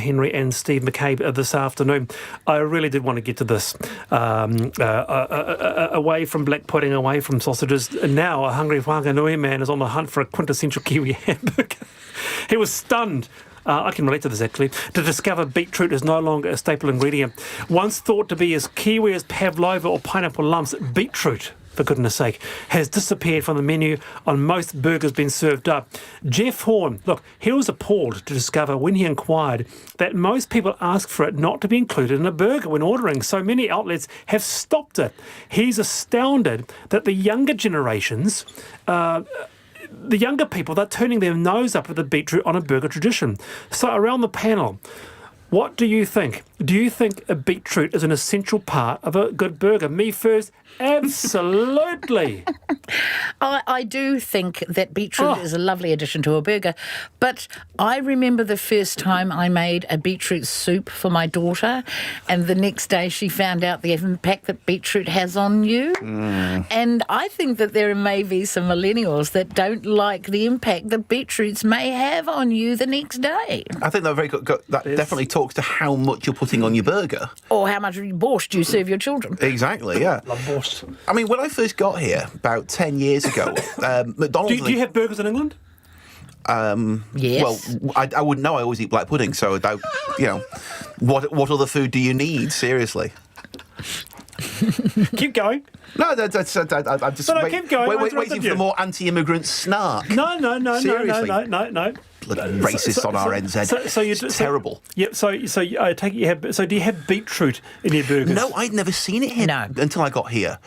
Henry and Steve McCabe this afternoon. I really did want to get to this. Away from black pudding, away from sausages. Now a hungry Whanganui man is on the hunt for a quintessential Kiwi hamburger. He was stunned. I can relate to this actually, to discover beetroot is no longer a staple ingredient. Once thought to be as Kiwi as pavlova or pineapple lumps, beetroot, for goodness sake, has disappeared from the menu on most burgers being served up. Jeff Horn, look, he was appalled to discover when he inquired that most people ask for it not to be included in a burger when ordering. So many outlets have stopped it. He's astounded that the younger generations... the younger people, they're turning their nose up at the beetroot on a burger tradition. So around the panel, what do you think? Do you think a beetroot is an essential part of a good burger? Me first, absolutely. I do think that beetroot is a lovely addition to a burger, but I remember the first time I made a beetroot soup for my daughter, and the next day she found out the impact that beetroot has on you. And I think that there may be some millennials that don't like the impact that beetroots may have on you the next day. I think that definitely talks to how much you're putting on your burger. Or how much borscht you serve your children. Exactly, yeah. Love borscht. I mean, when I first got here, about 10 years ago, McDonald's... Do you have burgers in England? Yes. Well, I wouldn't know. I always eat black pudding, so what other food do you need? Seriously. Keep going. No, I'm just keep going. waiting for the more anti-immigrant snark. No. Seriously. No. Bloody racist on our NZ. It's terrible. Yeah. So I take it you have. So do you have beetroot in your burgers? No, I'd never seen it here until I got here.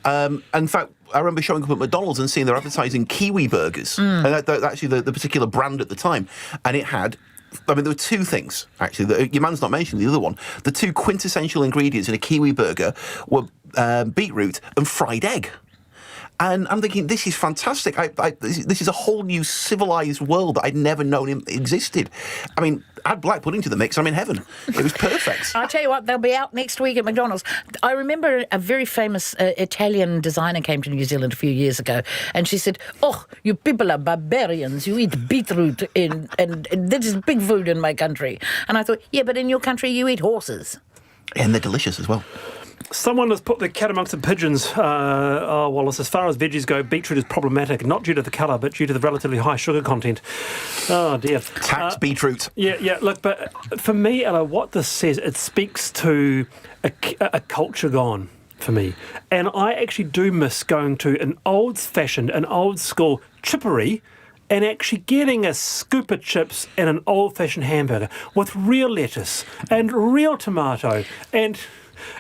In fact, I remember showing up at McDonald's and seeing they're advertising Kiwi burgers, and that's actually the particular brand at the time, and it had. I mean, there were two things, actually. Your man's not mentioned the other one. The two quintessential ingredients in a Kiwi burger were beetroot and fried egg. And I'm thinking, this is fantastic. This is a whole new civilised world that I'd never known existed. I mean, add black pudding to the mix, I'm in heaven. It was perfect. I'll tell you what, they'll be out next week at McDonald's. I remember a very famous Italian designer came to New Zealand a few years ago, and she said, "Oh, you people are barbarians. You eat beetroot, and this is big food in my country." And I thought, yeah, but in your country you eat horses. And they're delicious as well. Someone has put the cat amongst the pigeons. Wallace, as far as veggies go, beetroot is problematic, not due to the colour, but due to the relatively high sugar content. Oh, dear. Tax beetroot. Yeah, look, but for me, Ella, what this says, it speaks to a culture gone for me. And I actually do miss going to an old-fashioned, an old-school chippery and actually getting a scoop of chips and an old-fashioned hamburger with real lettuce and real tomato and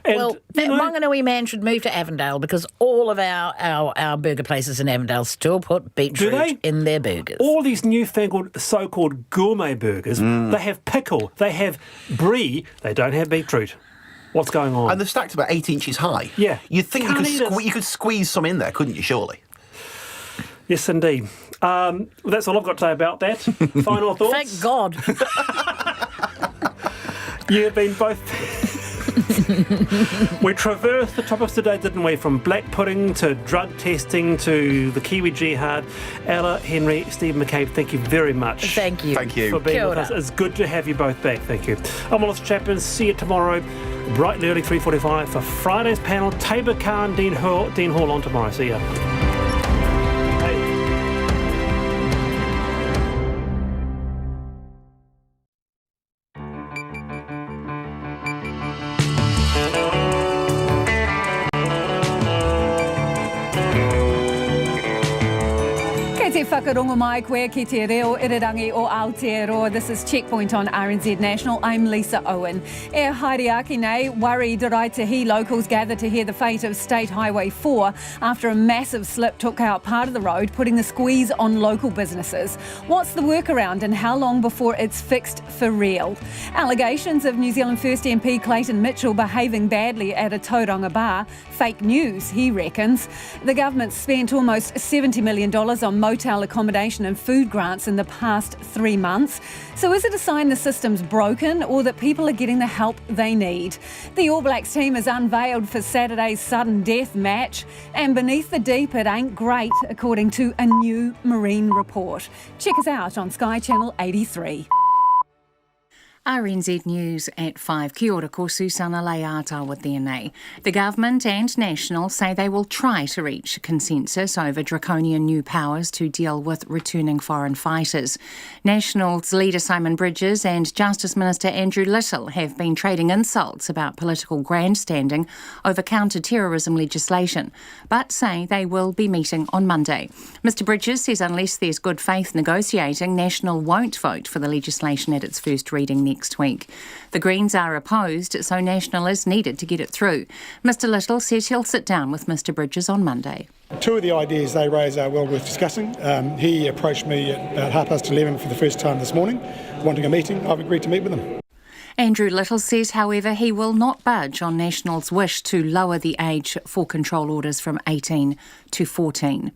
well, that Wanganui man should move to Avondale because all of our burger places in Avondale still put beetroot in their burgers. All these newfangled so-called gourmet burgers, they have pickle, they have brie, they don't have beetroot. What's going on? And they're stacked about 8 inches high. Yeah. You'd think you could squeeze some in there, couldn't you, surely? Yes, indeed. That's all I've got to say about that. Final thoughts? Thank God. You've been both... We traversed the topics today, didn't we? From black pudding to drug testing to the Kiwi jihad. Ella, Henry, Steve McCabe, thank you very much. Thank you. Thank you. For being with us. It's good to have you both back. Thank you. I'm Wallace Chapman. See you tomorrow, bright and early, 3:45 for Friday's panel. Tabor Khan, Dean Hall on tomorrow. See ya. Whakarongo mai koe ki te reo irirangi o Aotearoa. This is Checkpoint on RNZ National. I'm Lisa Owen. E haere nei, worried Raitahi locals gather to hear the fate of State Highway 4 after a massive slip took out part of the road, putting the squeeze on local businesses. What's the workaround and how long before it's fixed for real? Allegations of New Zealand First MP Clayton Mitchell behaving badly at a Tauranga bar. Fake news, he reckons. The government spent almost $70 million on motel accommodation and food grants in the past 3 months. So is it a sign the system's broken or that people are getting the help they need? The All Blacks team is unveiled for Saturday's sudden death match, and beneath the deep it ain't great, according to a new Marine report. Check us out on Sky Channel 83. RNZ News at 5. Kia ora, ko Susana Leata with DNA. The government and National say they will try to reach consensus over draconian new powers to deal with returning foreign fighters. National's leader Simon Bridges and Justice Minister Andrew Little have been trading insults about political grandstanding over counterterrorism legislation, but say they will be meeting on Monday. Mr Bridges says unless there's good faith negotiating, National won't vote for the legislation at its first reading next week. The Greens are opposed, so National is needed to get it through. Mr Little says he'll sit down with Mr Bridges on Monday. Two of the ideas they raise are well worth discussing. He approached me at about 11:30 for the first time this morning, wanting a meeting. I've agreed to meet with him. Andrew Little says, however, he will not budge on National's wish to lower the age for control orders from 18 to 14.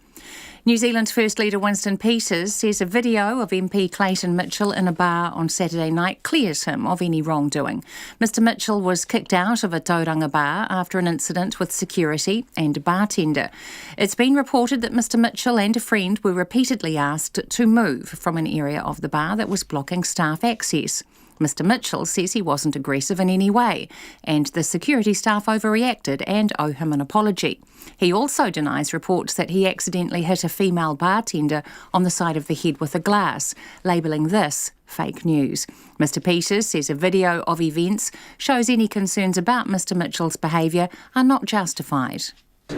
New Zealand's First Leader Winston Peters says a video of MP Clayton Mitchell in a bar on Saturday night clears him of any wrongdoing. Mr Mitchell was kicked out of a Tauranga bar after an incident with security and a bartender. It's been reported that Mr Mitchell and a friend were repeatedly asked to move from an area of the bar that was blocking staff access. Mr Mitchell says he wasn't aggressive in any way, and the security staff overreacted and owe him an apology. He also denies reports that he accidentally hit a female bartender on the side of the head with a glass, labelling this fake news. Mr Peters says a video of events shows any concerns about Mr Mitchell's behaviour are not justified.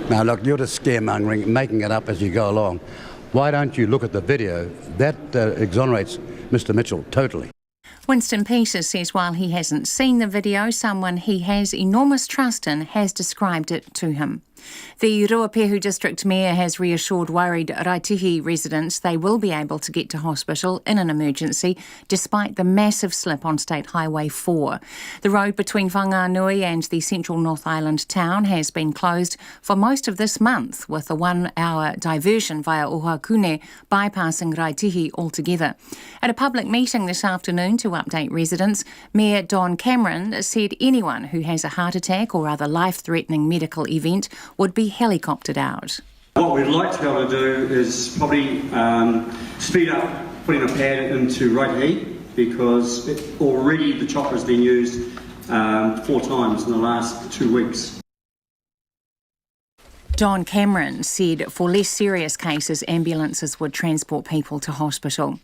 Now look, you're just scaremongering, making it up as you go along. Why don't you look at the video? That exonerates Mr Mitchell totally. Winston Peters says while he hasn't seen the video, someone he has enormous trust in has described it to him. The Ruapehu District Mayor has reassured worried Raitihi residents they will be able to get to hospital in an emergency despite the massive slip on State Highway 4. The road between Whanganui and the central North Island town has been closed for most of this month, with a 1-hour diversion via Ohakune bypassing Raitihi altogether. At a public meeting this afternoon to update residents, Mayor Don Cameron said anyone who has a heart attack or other life-threatening medical event would be helicoptered out. What we'd like to be able to do is probably speed up putting a pad into Raitihi, because already the chopper has been used 4 times in the last 2 weeks. Don Cameron said for less serious cases, ambulances would transport people to hospital.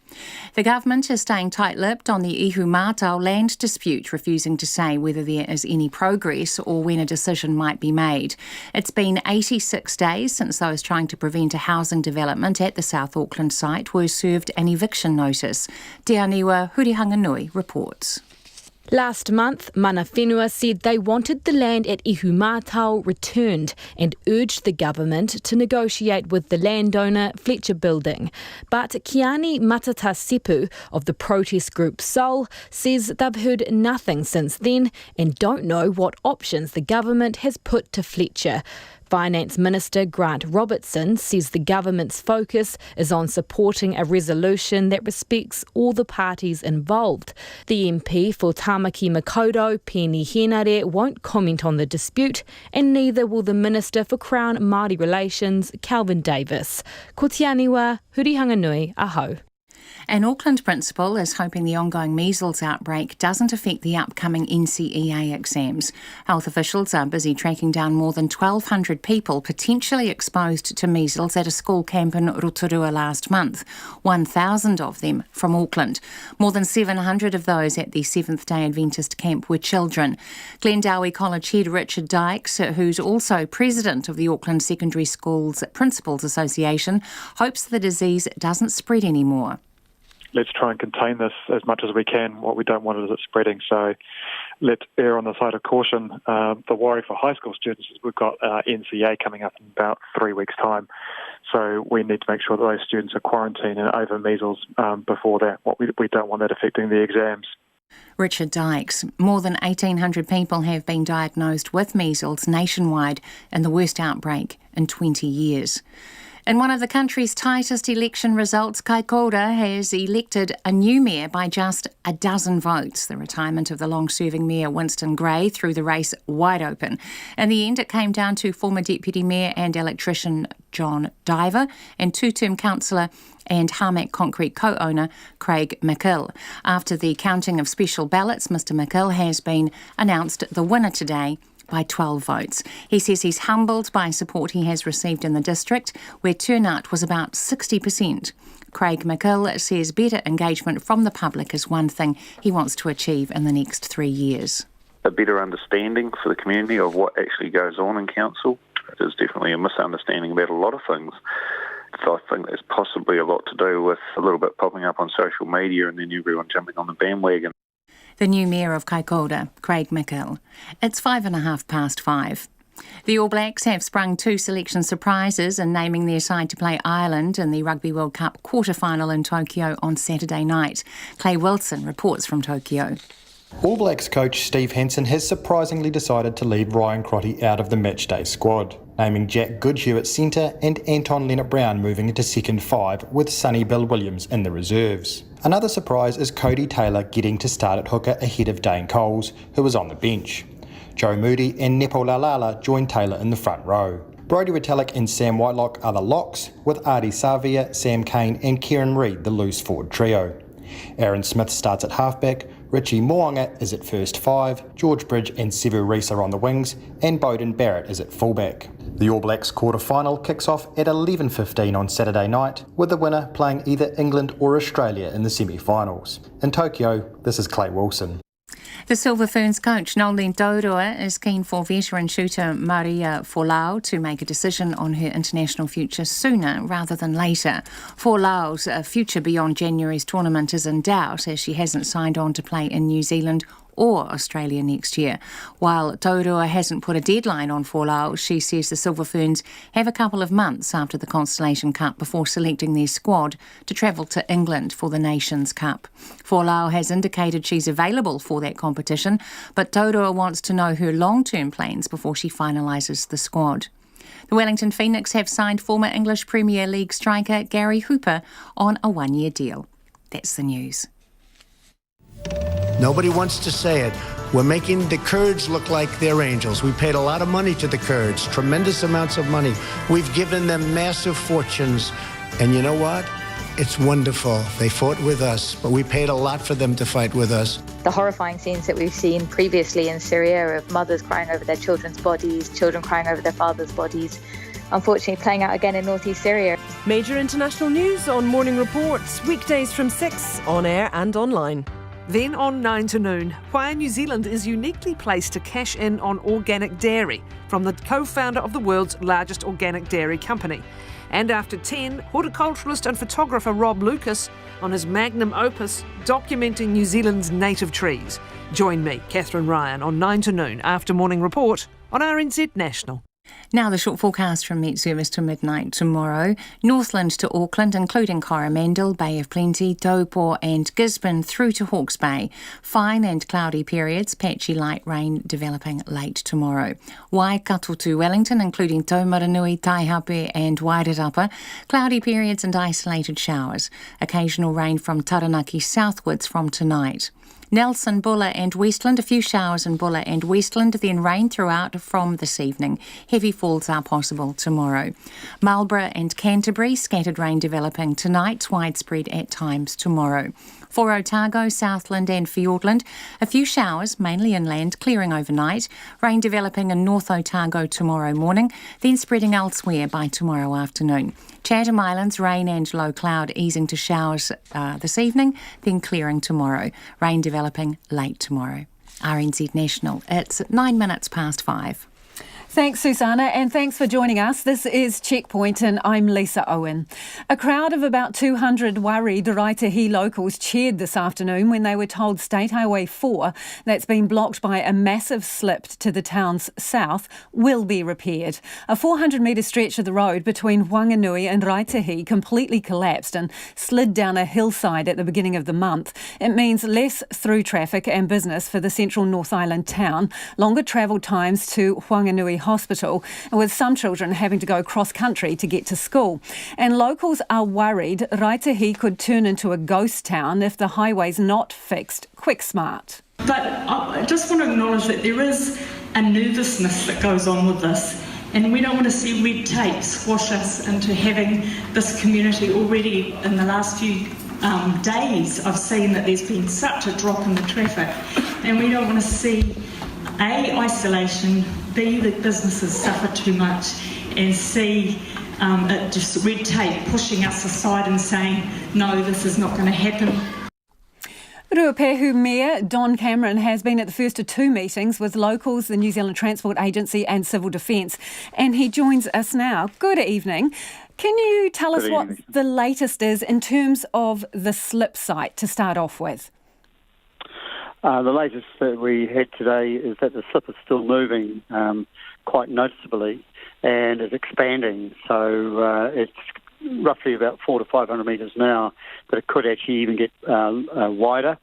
The government is staying tight-lipped on the Ihumātao land dispute, refusing to say whether there is any progress or when a decision might be made. It's been 86 days since those trying to prevent a housing development at the South Auckland site were served an eviction notice. Te Aniwa Hurihanganui reports. Last month, Mana Whenua said they wanted the land at Ihumātao returned and urged the government to negotiate with the landowner Fletcher Building. But Kiani Matatasepu of the protest group Soul says they've heard nothing since then and don't know what options the government has put to Fletcher. Finance Minister Grant Robertson says the government's focus is on supporting a resolution that respects all the parties involved. The MP for Tamaki Makaurau, Penny Henare, won't comment on the dispute, and neither will the Minister for Crown Māori Relations, Calvin Davis. Ko te aniwa, Hurihanganui, aho. An Auckland principal is hoping the ongoing measles outbreak doesn't affect the upcoming NCEA exams. Health officials are busy tracking down more than 1,200 people potentially exposed to measles at a school camp in Rotorua last month, 1,000 of them from Auckland. More than 700 of those at the Seventh-day Adventist camp were children. Glendowie College head Richard Dykes, who's also president of the Auckland Secondary Schools Principals Association, hopes the disease doesn't spread anymore. Let's try and contain this as much as we can. What we don't want is it spreading, so let's err on the side of caution. The worry for high school students is we've got NCA coming up in about 3 weeks' time, so we need to make sure that those students are quarantined and over measles before that. We don't want that affecting the exams. Richard Dykes. More than 1,800 people have been diagnosed with measles nationwide in the worst outbreak in 20 years. In one of the country's tightest election results, Waikato has elected a new mayor by just a dozen votes. The retirement of the long-serving mayor Winston Gray threw the race wide open. In the end, it came down to former deputy mayor and electrician John Diver and two-term councillor and Harmac Concrete co-owner Craig Mitchell. After the counting of special ballots, Mr Mitchell has been announced the winner today by 12 votes. He says he's humbled by support he has received in the district, where turnout was about 60%. Craig Mitchell says better engagement from the public is one thing he wants to achieve in the next 3 years. A better understanding for the community of what actually goes on in council. There's definitely a misunderstanding about a lot of things. So I think there's possibly a lot to do with a little bit popping up on social media and then everyone jumping on the bandwagon. The new mayor of Waikato, Craig Mitchell. It's 5:05. The All Blacks have sprung 2 selection surprises in naming their side to play Ireland in the Rugby World Cup quarter-final in Tokyo on Saturday night. Clay Wilson reports from Tokyo. All Blacks coach Steve Hansen has surprisingly decided to leave Ryan Crotty out of the matchday squad, naming Jack Goodhue at centre and Anton Leonard-Brown moving into second 5 with Sonny Bill Williams in the reserves. Another surprise is Cody Taylor getting to start at hooker ahead of Dane Coles, who was on the bench. Joe Moody and Nepo Lalala joined Taylor in the front row. Brodie Retallick and Sam Whitelock are the locks, with Ardie Savia, Sam Cane and Kieran Reid the loose forward trio. Aaron Smith starts at halfback, Richie Moanga is at first 5, George Bridge and Sevu Rees are on the wings, and Bowden Barrett is at fullback. The All Blacks quarter-final kicks off at 11:15 on Saturday night, with the winner playing either England or Australia in the semi-finals. In Tokyo, this is Clay Wilson. The Silver Ferns coach Noeline Taurua is keen for veteran shooter Maria Folau to make a decision on her international future sooner rather than later. Folau's future beyond January's tournament is in doubt as she hasn't signed on to play in New Zealand or Australia next year. While Taurua hasn't put a deadline on Folau, she says the Silver Ferns have a couple of months after the Constellation Cup before selecting their squad to travel to England for the Nations Cup. Folau has indicated she's available for that competition, but Taurua wants to know her long-term plans before she finalises the squad. The Wellington Phoenix have signed former English Premier League striker Gary Hooper on a 1-year deal. That's the news. Nobody wants to say it. We're making the Kurds look like they're angels. We paid a lot of money to the Kurds, tremendous amounts of money. We've given them massive fortunes. And you know what? It's wonderful. They fought with us, but we paid a lot for them to fight with us. The horrifying scenes that we've seen previously in Syria of mothers crying over their children's bodies, children crying over their fathers' bodies, unfortunately playing out again in northeast Syria. Major international news on Morning Reports, weekdays from 6, on air and online. Then on 9 to noon, why New Zealand is uniquely placed to cash in on organic dairy from the co-founder of the world's largest organic dairy company. And after 10, horticulturalist and photographer Rob Lucas on his magnum opus documenting New Zealand's native trees. Join me, Catherine Ryan, on 9 to noon after Morning Report on RNZ National. Now the short forecast from Met Service to midnight tomorrow. Northland to Auckland, including Coromandel, Bay of Plenty, Taupo and Gisborne through to Hawke's Bay. Fine and cloudy periods, patchy light rain developing late tomorrow. Waikato to Wellington, including Taumaranui, Taihape and Wairarapa. Cloudy periods and isolated showers. Occasional rain from Taranaki southwards from tonight. Nelson, Bulla and Westland, a few showers in Bulla and Westland, then rain throughout from this evening. Heavy falls are possible tomorrow. Marlborough and Canterbury, scattered rain developing tonight, widespread at times tomorrow. For Otago, Southland and Fiordland, a few showers, mainly inland, clearing overnight. Rain developing in North Otago tomorrow morning, then spreading elsewhere by tomorrow afternoon. Chatham Islands, rain and low cloud easing to showers this evening, then clearing tomorrow. Rain developing late tomorrow. RNZ National, it's 9 minutes past 5. Thanks, Susanna, and thanks for joining us. This is Checkpoint, and I'm Lisa Owen. A crowd of about 200 worried Raitahi locals cheered this afternoon when they were told State Highway 4, that's been blocked by a massive slip to the town's south, will be repaired. A 400-metre stretch of the road between Whanganui and Raitahi completely collapsed and slid down a hillside at the beginning of the month. It means less through traffic and business for the central North Island town, longer travel times to Whanganui hospital, with some children having to go cross-country to get to school. And locals are worried Raitahi could turn into a ghost town if the highway's not fixed quick smart. But I just want to acknowledge that there is a nervousness that goes on with this, and we don't want to see red tape squash us into having this community. Already in the last few days, I've seen that there's been such a drop in the traffic, and we don't want to see A, isolation, B, that businesses suffer too much, and C, just red tape pushing us aside and saying, no, this is not going to happen. Ruapehu Mayor Don Cameron has been at the first of two meetings with locals, the New Zealand Transport Agency and Civil Defence, and he joins us now. Good evening. Can you tell us what the latest is in terms of the slip site to start off with? The latest that we had today is that the slip is still moving quite noticeably and is expanding. So it's roughly about 400 to 500 metres now, but it could actually even get wider.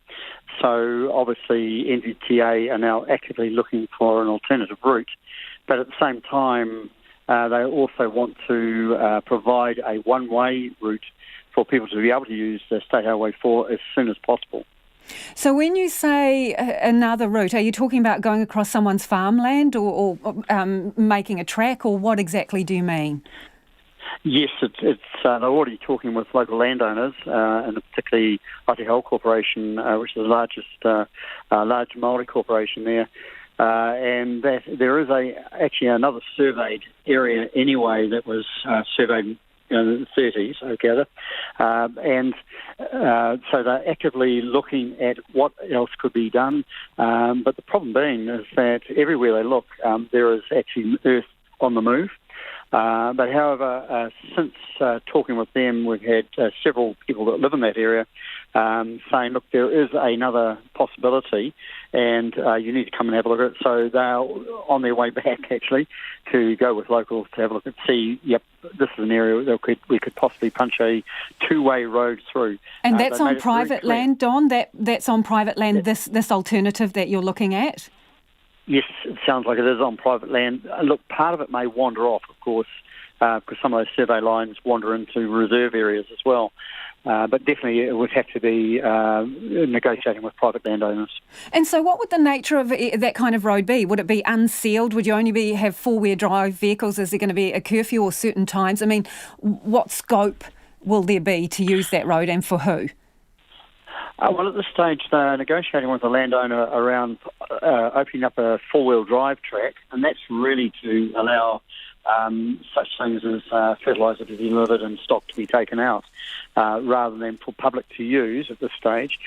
So obviously NZTA are now actively looking for an alternative route, but at the same time they also want to provide a one-way route for people to be able to use the State Highway 4 as soon as possible. So when you say another route, are you talking about going across someone's farmland or making a track, or what exactly do you mean? Yes, they're already talking with local landowners, and particularly Aotearoa Corporation, which is the largest large Māori corporation there. And that there is actually another surveyed area anyway that was surveyed in the 30s, I gather. So they're actively looking at what else could be done. But the problem being is that everywhere they look, there is actually earth on the move. But however, since talking with them, we've had several people that live in that area saying, look, there is another possibility and you need to come and have a look at it. So they're on their way back, actually, to go with locals to have a look and see, yep, this is an area that we could possibly punch a two-way road through. And that's on private land, Don? That's on private land, this alternative that you're looking at? Yes, it sounds like it is on private land. Look, part of it may wander off, of course, because some of those survey lines wander into reserve areas as well. But definitely it would have to be negotiating with private landowners. And so what would the nature of that kind of road be? Would it be unsealed? Would you only have four-wheel drive vehicles? Is there going to be a curfew or certain times? I mean, what scope will there be to use that road and for who? Well, at this stage, they're negotiating with the landowner around opening up a four-wheel drive track, and that's really to allow such things as fertiliser to be delivered and stock to be taken out, rather than for public to use at this stage,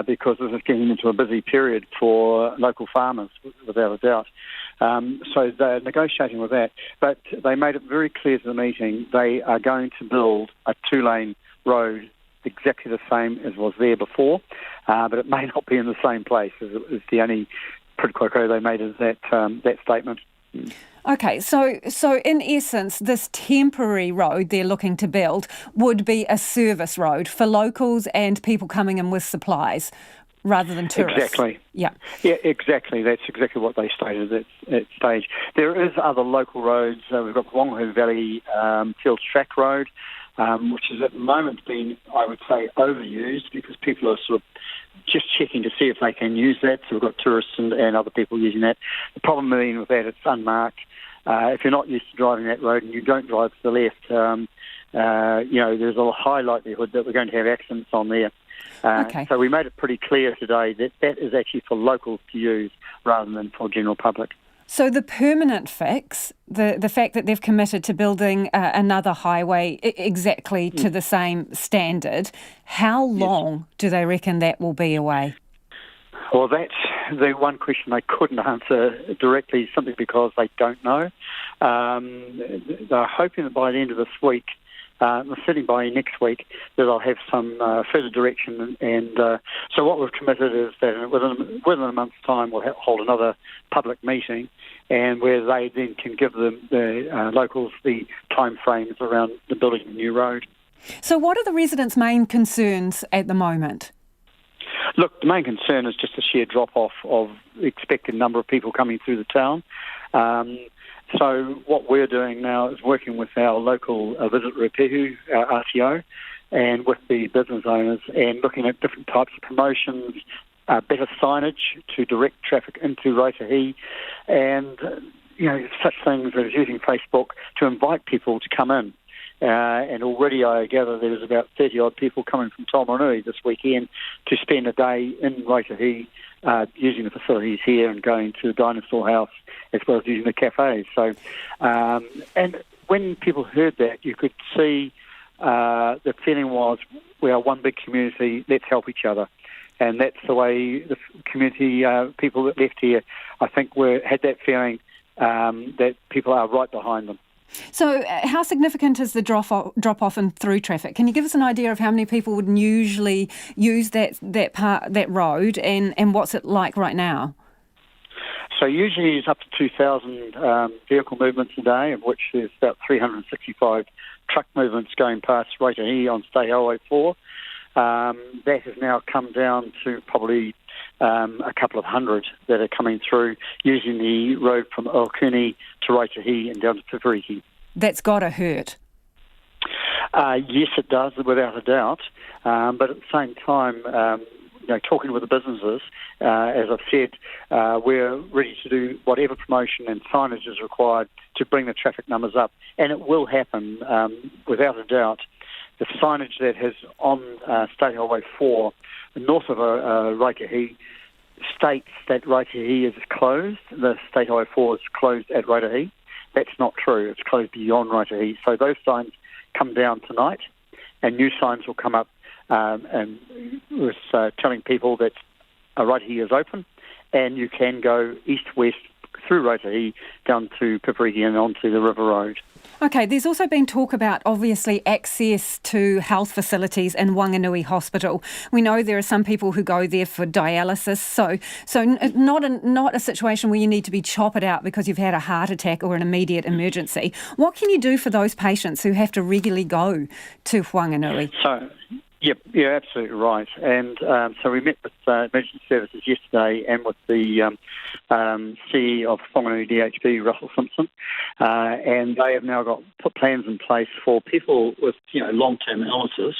because this is getting into a busy period for local farmers, without a doubt. So they're negotiating with that. But they made it very clear to the meeting they are going to build a two-lane road exactly the same as was there before, but it may not be in the same place. Is the only quid pro quo they made is that statement. Okay, so in essence, this temporary road they're looking to build would be a service road for locals and people coming in with supplies, rather than tourists. Exactly. Yeah, exactly. That's exactly what they stated at stage. There is other local roads. We've got the Wongahu Valley Fields Track Road, which is at the moment being, I would say, overused because people are sort of just checking to see if they can use that. So we've got tourists and other people using that. The problem being with that, it's unmarked. If you're not used to driving that road and you don't drive to the left, there's a high likelihood that we're going to have accidents on there. Okay. So we made it pretty clear today that is actually for locals to use rather than for general public. So the permanent fix, the fact that they've committed to building another highway exactly to the same standard, how long do they reckon that will be away? Well, that's the one question they couldn't answer directly, simply because they don't know. They're hoping that by the end of this week, certainly by next week, that I'll have some further direction. And so what we've committed is that within a month's time, we'll hold another public meeting, and where they then can give the locals the time frames around the building of the new road. So what are the residents' main concerns at the moment? Look, the main concern is just the sheer drop-off of the expected number of people coming through the town. So what we're doing now is working with our local Visit Rupehu, our RTO, and with the business owners and looking at different types of promotions, better signage to direct traffic into Raitahi, and such things as using Facebook to invite people to come in. And already I gather there's about 30-odd people coming from Taumarunui this weekend to spend a day in Raitahi, using the facilities here and going to the Dinosaur House as well as using the cafes. So, and when people heard that, you could see the feeling was, we are one big community, let's help each other. And that's the way the community, people that left here, I think had that feeling that people are right behind them. So how significant is the drop-off in through traffic? Can you give us an idea of how many people would usually use that road, and what's it like right now? So usually it's up to 2,000 vehicle movements a day, of which there's about 365 truck movements going past Raitahi on State Highway 4. That has now come down to probably a couple of hundred that are coming through using the road from Okuni to Raitahi and down to Piviriki. That's got to hurt. Yes, it does, without a doubt. But at the same time, talking with the businesses, as I've said, we're ready to do whatever promotion and signage is required to bring the traffic numbers up. And it will happen, without a doubt. The signage that has on State Highway 4, north of Raitahi, states that Raitahi is closed. The State Highway 4 is closed at Raitahi. That's not true. It's closed beyond Raitahi. So those signs come down tonight, and new signs will come up and with telling people that Raitahi is open, and you can go east-west through Raitahi down to Piviriki and onto the River Road. Okay, there's also been talk about, obviously, access to health facilities in Wanganui Hospital. We know there are some people who go there for dialysis, so not a situation where you need to be chopped out because you've had a heart attack or an immediate emergency. What can you do for those patients who have to regularly go to Wanganui? Yep, you're absolutely right. And so we met with emergency services yesterday and with the CEO of Whanganui DHB, Russell Simpson, and they have now put plans in place for people with long-term illnesses.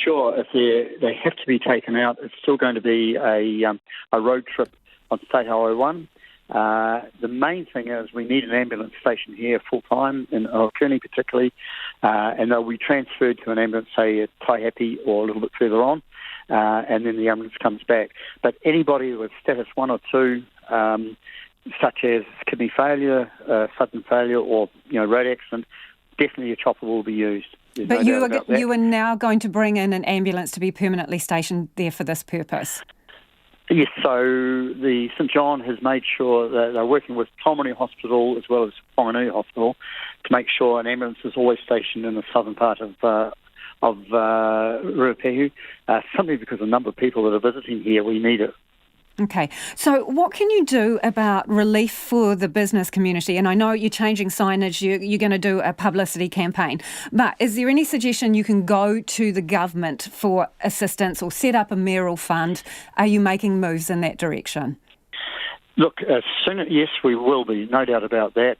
Sure, if they have to be taken out, it's still going to be a road trip on State Highway 1. The main thing is we need an ambulance station here full-time, in Okuni particularly, and they'll be transferred to an ambulance, say at Taihape or a little bit further on, and then the ambulance comes back. But anybody with status 1 or 2, such as kidney failure, sudden failure, or road accident, definitely a chopper will be used. But you are now going to bring in an ambulance to be permanently stationed there for this purpose? Yes, so the St John has made sure that they're working with Taumarunui Hospital as well as Whanganui Hospital to make sure an ambulance is always stationed in the southern part of Rupehu. Simply because of the number of people that are visiting here, we need it. Okay, so what can you do about relief for the business community? And I know you're changing signage, you're going to do a publicity campaign, but is there any suggestion you can go to the government for assistance or set up a mayoral fund? Are you making moves in that direction? Look, yes, we will be, no doubt about that.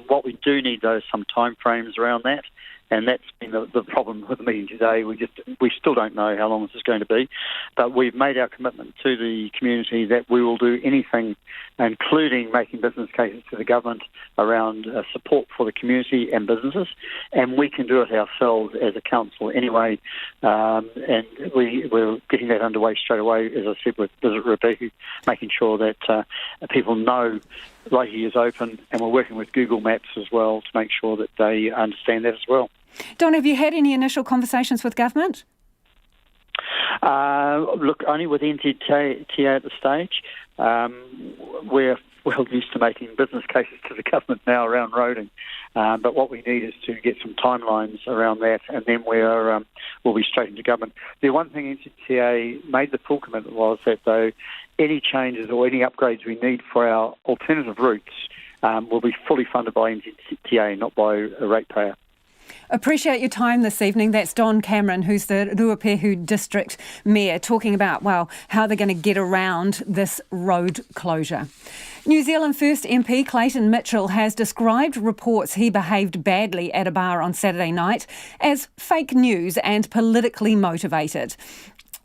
What we do need, though, is some time frames around that. And that's been the problem with the meeting today. We still don't know how long this is going to be, but we've made our commitment to the community that we will do anything, including making business cases to the government around support for the community and businesses, and we can do it ourselves as a council anyway. And we're getting that underway straight away, as I said, with Visit Rupehu, making sure that people know Raitahi is open, and we're working with Google Maps as well to make sure that they understand that as well. Don, have you had any initial conversations with government? Look, only with NZTA at the stage. We're well used to making business cases to the government now around roading. But what we need is to get some timelines around that, and then we'll be straight into government. The one thing NZTA made the full commitment was that, though, any changes or any upgrades we need for our alternative routes will be fully funded by NZTA, not by a ratepayer. Appreciate your time this evening. That's Don Cameron, who's the Ruapehu District Mayor, talking about, well, how they're going to get around this road closure. New Zealand First MP Clayton Mitchell has described reports he behaved badly at a bar on Saturday night as fake news and politically motivated.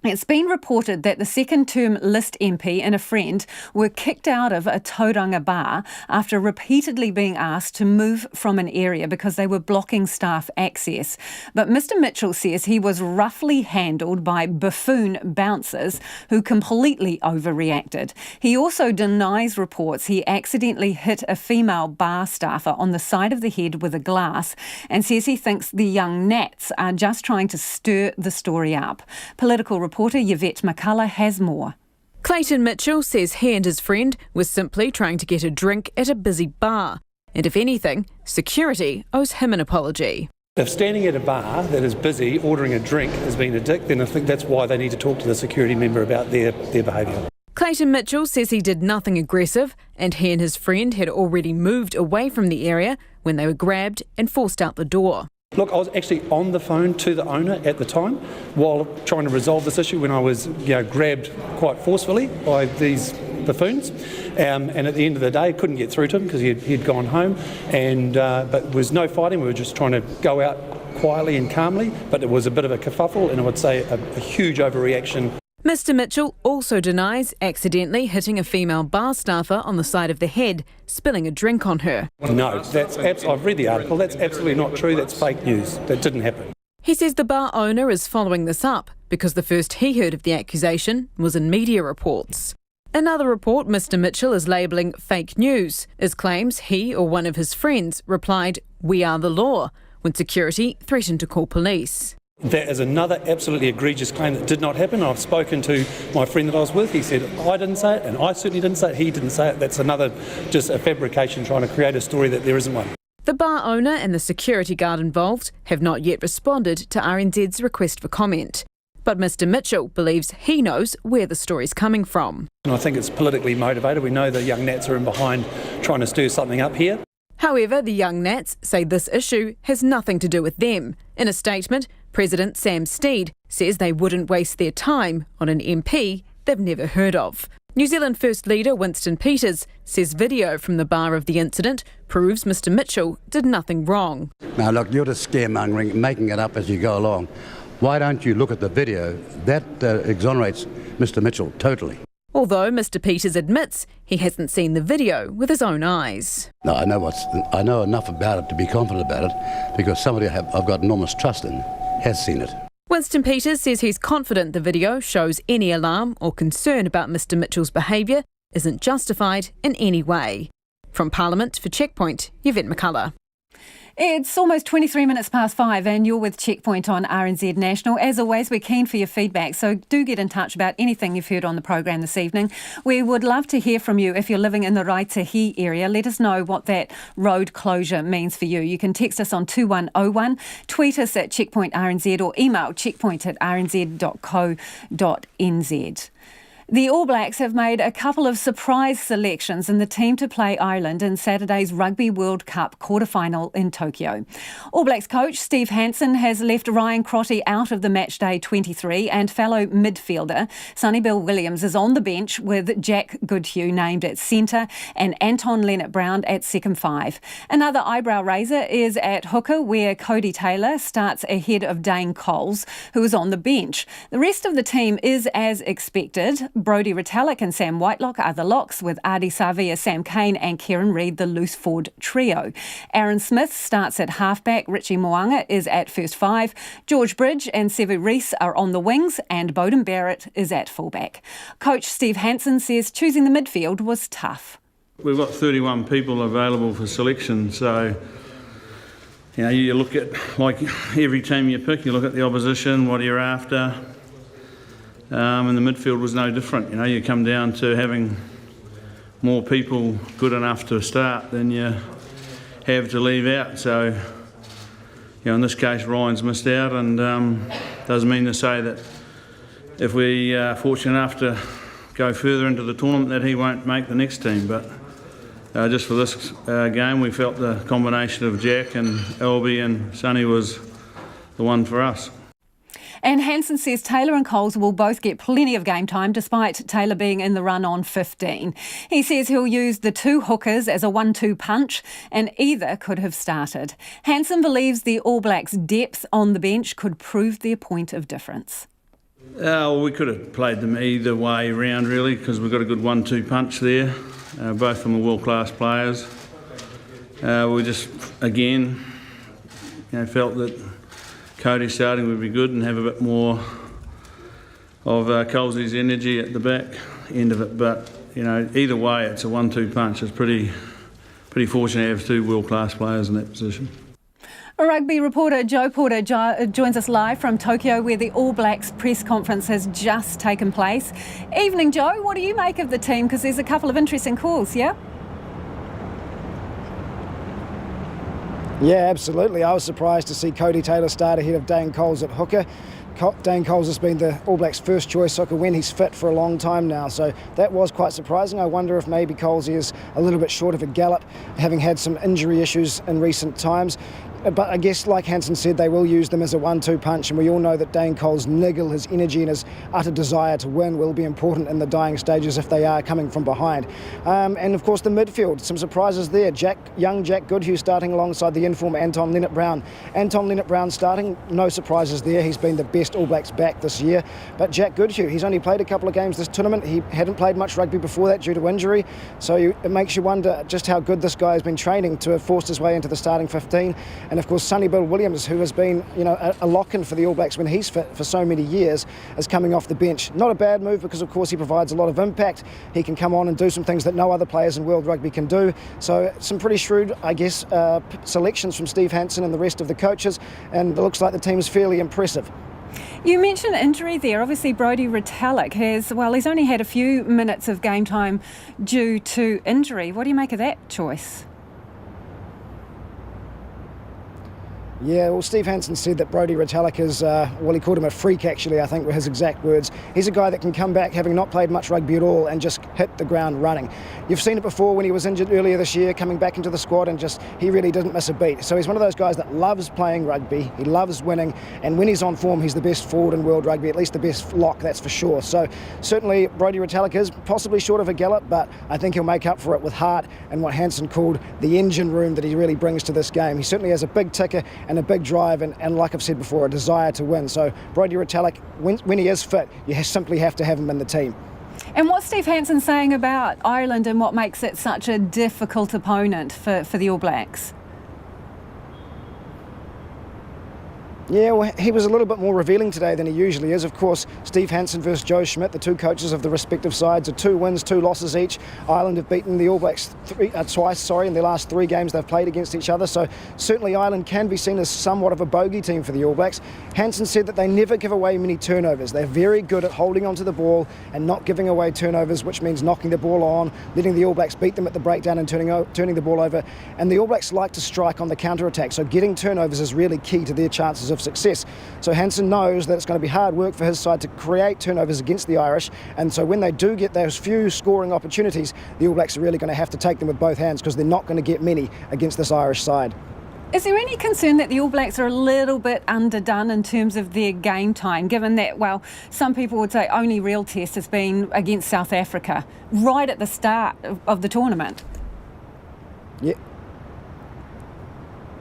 It's been reported that the second-term List MP and a friend were kicked out of a Tauranga bar after repeatedly being asked to move from an area because they were blocking staff access. But Mr Mitchell says he was roughly handled by buffoon bouncers who completely overreacted. He also denies reports he accidentally hit a female bar staffer on the side of the head with a glass and says he thinks the young Nats are just trying to stir the story up. Political reporter Yvette McCullough has more. Clayton Mitchell says he and his friend were simply trying to get a drink at a busy bar. And if anything, security owes him an apology. If standing at a bar that is busy ordering a drink has been a dick, then I think that's why they need to talk to the security member about their behaviour. Clayton Mitchell says he did nothing aggressive and he and his friend had already moved away from the area when they were grabbed and forced out the door. Look, I was actually on the phone to the owner at the time while trying to resolve this issue when I was grabbed quite forcefully by these buffoons. And at the end of the day, couldn't get through to him because he'd gone home. But there was no fighting. We were just trying to go out quietly and calmly. But it was a bit of a kerfuffle and I would say a huge overreaction. Mr Mitchell also denies accidentally hitting a female bar staffer on the side of the head, spilling a drink on her. No, I've read the article. That's absolutely not true. That's fake news. That didn't happen. He says the bar owner is following this up because the first he heard of the accusation was in media reports. Another report Mr Mitchell is labelling fake news is claims he or one of his friends replied, "We are the law," when security threatened to call police. That is another absolutely egregious claim that did not happen. I've spoken to my friend that I was with. He said, I didn't say it, and I certainly didn't say it. He didn't say it. That's another, just a fabrication trying to create a story that there isn't one. The bar owner and the security guard involved have not yet responded to RNZ's request for comment. But Mr Mitchell believes he knows where the story's coming from. And I think it's politically motivated. We know the young Nats are in behind trying to stir something up here. However, the young Nats say this issue has nothing to do with them. In a statement, President Sam Steed says they wouldn't waste their time on an MP they've never heard of. New Zealand First Leader Winston Peters says video from the bar of the incident proves Mr Mitchell did nothing wrong. Now look, you're just scaremongering, making it up as you go along. Why don't you look at the video? That exonerates Mr Mitchell totally. Although Mr Peters admits he hasn't seen the video with his own eyes. No, I know enough about it to be confident about it because somebody I've got enormous trust in has seen it. Winston Peters says he's confident the video shows any alarm or concern about Mr Mitchell's behaviour isn't justified in any way. From Parliament for Checkpoint, Yvette McCullough. It's almost 23 minutes past 5 and you're with Checkpoint on RNZ National. As always, we're keen for your feedback, so do get in touch about anything you've heard on the programme this evening. We would love to hear from you if you're living in the Raitahi area. Let us know what that road closure means for you. You can text us on 2101, tweet us at Checkpoint RNZ or email checkpoint@rnz.co.nz. The All Blacks have made a couple of surprise selections in the team to play Ireland in Saturday's Rugby World Cup quarter-final in Tokyo. All Blacks coach Steve Hansen has left Ryan Crotty out of the matchday 23 and fellow midfielder Sonny Bill Williams is on the bench with Jack Goodhue named at centre and Anton Leonard-Brown at second five. Another eyebrow raiser is at hooker where Cody Taylor starts ahead of Dane Coles, who is on the bench. The rest of the team is as expected. Brodie Retallick and Sam Whitelock are the locks, with Ardie Savia, Sam Cane and Kieran Reid the loose forward trio. Aaron Smith starts at halfback, Richie Mo'unga is at first five, George Bridge and Sevu Reece are on the wings and Bowden Barrett is at fullback. Coach Steve Hansen says choosing the midfield was tough. We've got 31 people available for selection, so you look at, like every team you pick, you look at the opposition, what you're after. And the midfield was no different. You come down to having more people good enough to start than you have to leave out. So, in this case, Ryan's missed out, and doesn't mean to say that if we are fortunate enough to go further into the tournament that he won't make the next team. But just for this game, we felt the combination of Jack and Albie and Sonny was the one for us. And Hansen says Taylor and Coles will both get plenty of game time despite Taylor being in the run on 15. He says he'll use the two hookers as a 1-2 punch and either could have started. Hansen believes the All Blacks' depth on the bench could prove their point of difference. We could have played them either way round really because we've got a good 1-2 punch there. Both of them are world-class players. We just, again, felt that Cody starting would be good and have a bit more of Coles's energy at the back end of it. But, either way, it's a 1-2 punch. It's pretty fortunate to have two world-class players in that position. Rugby reporter Joe Porter joins us live from Tokyo where the All Blacks press conference has just taken place. Evening, Joe. What do you make of the team? Because there's a couple of interesting calls, yeah? Yeah, absolutely. I was surprised to see Cody Taylor start ahead of Dane Coles at hooker. Dane Coles has been the All Blacks' first choice hooker when he's fit for a long time now, so that was quite surprising. I wonder if maybe Coles is a little bit short of a gallop, having had some injury issues in recent times. But I guess, like Hansen said, they will use them as a 1-2 punch, and we all know that Dane Cole's niggle, his energy and his utter desire to win will be important in the dying stages if they are coming from behind. And of course the midfield, some surprises there. Young Jack Goodhue starting alongside the inform Anton Lienert-Brown. Anton Lienert-Brown starting, no surprises there. He's been the best All Blacks back this year. But Jack Goodhue, he's only played a couple of games this tournament. He hadn't played much rugby before that due to injury. So it makes you wonder just how good this guy has been training to have forced his way into the starting 15. And of course, Sonny Bill Williams, who has been, a lock-in for the All Blacks when he's fit for so many years, is coming off the bench. Not a bad move because, of course, he provides a lot of impact. He can come on and do some things that no other players in world rugby can do. So some pretty shrewd, I guess, selections from Steve Hansen and the rest of the coaches, and it looks like the team is fairly impressive. You mentioned injury there. Obviously, Brodie Retallick he's only had a few minutes of game time due to injury. What do you make of that choice? Yeah, well, Steve Hansen said that Brodie Retallick is, he called him a freak, actually, I think were his exact words. He's a guy that can come back having not played much rugby at all and just hit the ground running. You've seen it before when he was injured earlier this year, coming back into the squad and he really didn't miss a beat. So he's one of those guys that loves playing rugby, he loves winning, and when he's on form, he's the best forward in world rugby, at least the best lock, that's for sure. So certainly Brodie Retallick is possibly short of a gallop, but I think he'll make up for it with heart and what Hansen called the engine room that he really brings to this game. He certainly has a big ticker and a big drive and like I've said before, a desire to win. So Brodie Retallick, when he is fit, you simply have to have him in the team. And what's Steve Hansen saying about Ireland and what makes it such a difficult opponent for the All Blacks? Yeah, well, he was a little bit more revealing today than he usually is. Of course, Steve Hansen versus Joe Schmidt, the two coaches of the respective sides, are 2 wins, 2 losses each. Ireland have beaten the All Blacks twice in their last 3 games they've played against each other. So certainly Ireland can be seen as somewhat of a bogey team for the All Blacks. Hansen said that they never give away many turnovers. They're very good at holding onto the ball and not giving away turnovers, which means knocking the ball on, letting the All Blacks beat them at the breakdown and turning the ball over. And the All Blacks like to strike on the counter-attack, so getting turnovers is really key to their chances of success. So Hansen knows that it's going to be hard work for his side to create turnovers against the Irish, and so when they do get those few scoring opportunities, the All Blacks are really going to have to take them with both hands because they're not going to get many against this Irish side. Is there any concern that the All Blacks are a little bit underdone in terms of their game time, given that, some people would say only real test has been against South Africa right at the start of the tournament?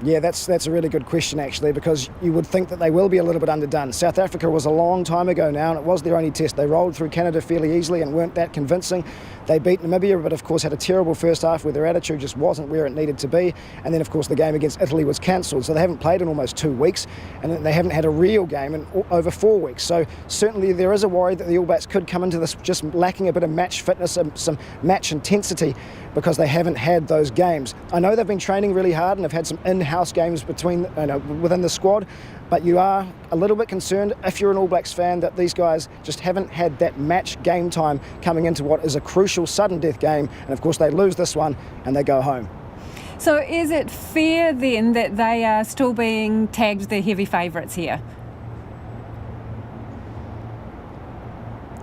Yeah, that's a really good question, actually, because you would think that they will be a little bit underdone. South Africa was a long time ago now, and it was their only test. They rolled through Canada fairly easily and weren't that convincing. They beat Namibia, but of course had a terrible first half where their attitude just wasn't where it needed to be. And then, of course, the game against Italy was cancelled, so they haven't played in almost 2 weeks, and they haven't had a real game in over 4 weeks. So certainly there is a worry that the All Blacks could come into this just lacking a bit of match fitness and some match intensity because they haven't had those games. I know they've been training really hard and have had some in-house games within the squad, but you are a little bit concerned if you're an All Blacks fan that these guys just haven't had that match game time coming into what is a crucial sudden death game, and of course they lose this one and they go home. So is it fair then that they are still being tagged the heavy favourites here?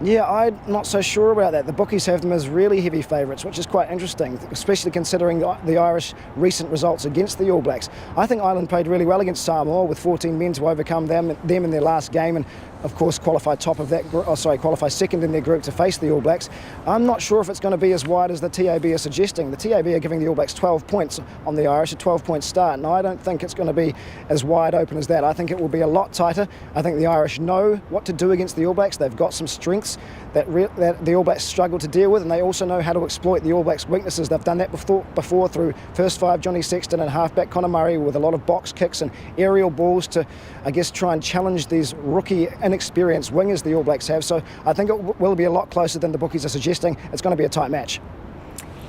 Yeah, I'm not so sure about that. The bookies have them as really heavy favourites, which is quite interesting, especially considering the Irish recent results against the All Blacks. I think Ireland played really well against Samoa with 14 men to overcome them in their last game, and of course qualify second in their group to face the All Blacks. I'm not sure if it's going to be as wide as the TAB are suggesting. The TAB are giving the All Blacks 12 points on the Irish, a 12-point start, and I don't think it's going to be as wide open as that. I think it will be a lot tighter. I think the Irish know what to do against the All Blacks. They've got some strengths that the All Blacks struggle to deal with, and they also know how to exploit the All Blacks' weaknesses. They've done that before through first five Johnny Sexton and halfback Conor Murray with a lot of box kicks and aerial balls to, I guess, try and challenge these rookie, inexperienced wingers the All Blacks have. So I think it will be a lot closer than the bookies are suggesting. It's going to be a tight match.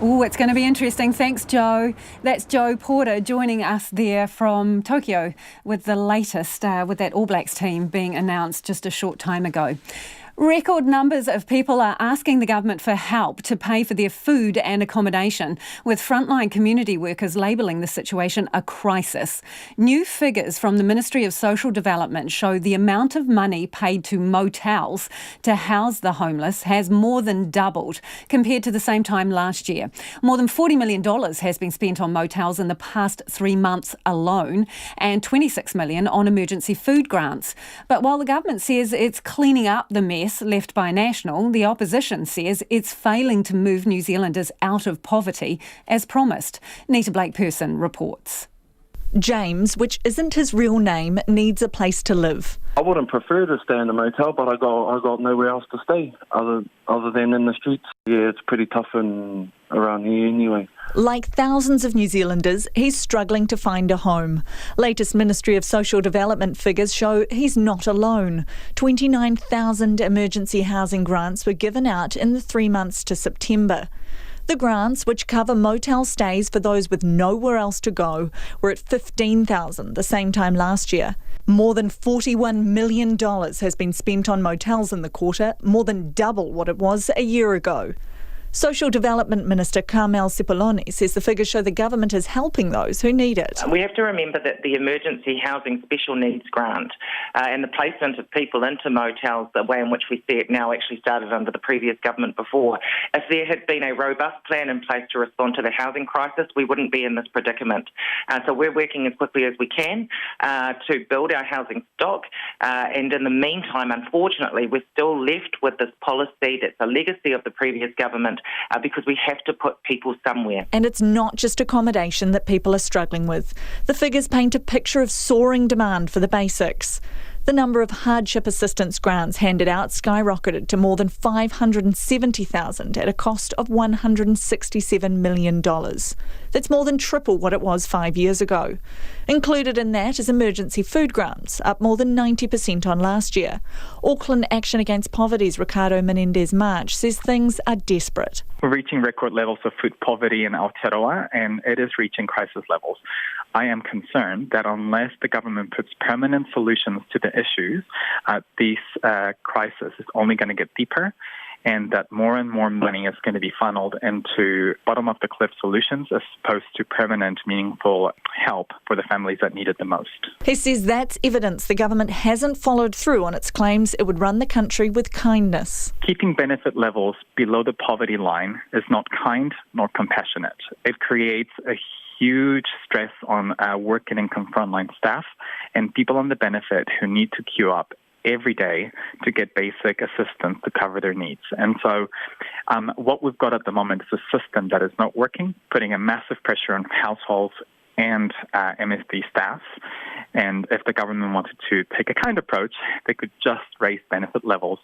Oh, it's going to be interesting. Thanks, Joe. That's Joe Porter joining us there from Tokyo with the latest, with that All Blacks team being announced just a short time ago. Record numbers of people are asking the government for help to pay for their food and accommodation, with frontline community workers labelling the situation a crisis. New figures from the Ministry of Social Development show the amount of money paid to motels to house the homeless has more than doubled compared to the same time last year. More than $40 million has been spent on motels in the past 3 months alone, and $26 million on emergency food grants. But while the government says it's cleaning up the mess left by National, the opposition says it's failing to move New Zealanders out of poverty as promised. Nita Blake-Person reports. James, which isn't his real name, needs a place to live. I wouldn't prefer to stay in a motel, but I got nowhere else to stay other than in the streets. Yeah, it's pretty tough around here anyway. Like thousands of New Zealanders, he's struggling to find a home. Latest Ministry of Social Development figures show he's not alone. 29,000 emergency housing grants were given out in the 3 months to September. The grants, which cover motel stays for those with nowhere else to go, were at 15,000 the same time last year. More than $41 million has been spent on motels in the quarter, more than double what it was a year ago. Social Development Minister Carmel Cipollone says the figures show the government is helping those who need it. We have to remember that the Emergency Housing Special Needs Grant and the placement of people into motels, the way in which we see it now, actually started under the previous government before. If there had been a robust plan in place to respond to the housing crisis, we wouldn't be in this predicament. So we're working as quickly as we can to build our housing stock. And in the meantime, unfortunately, we're still left with this policy that's a legacy of the previous government, because we have to put people somewhere. And it's not just accommodation that people are struggling with. The figures paint a picture of soaring demand for the basics. The number of hardship assistance grants handed out skyrocketed to more than 570,000 at a cost of $167 million. That's more than triple what it was 5 years ago. Included in that is emergency food grants, up more than 90% on last year. Auckland Action Against Poverty's Ricardo Menendez-March says things are desperate. We're reaching record levels of food poverty in Aotearoa, and it is reaching crisis levels. I am concerned that unless the government puts permanent solutions to the issues, this crisis is only going to get deeper, and that more and more money is going to be funneled into bottom-of-the-cliff solutions as opposed to permanent, meaningful help for the families that need it the most. He says that's evidence the government hasn't followed through on its claims it would run the country with kindness. Keeping benefit levels below the poverty line is not kind nor compassionate. It creates a huge stress on working income frontline staff and people on the benefit who need to queue up every day to get basic assistance to cover their needs. And so what we've got at the moment is a system that is not working, putting a massive pressure on households and MSD staff. And if the government wanted to take a kind approach, they could just raise benefit levels,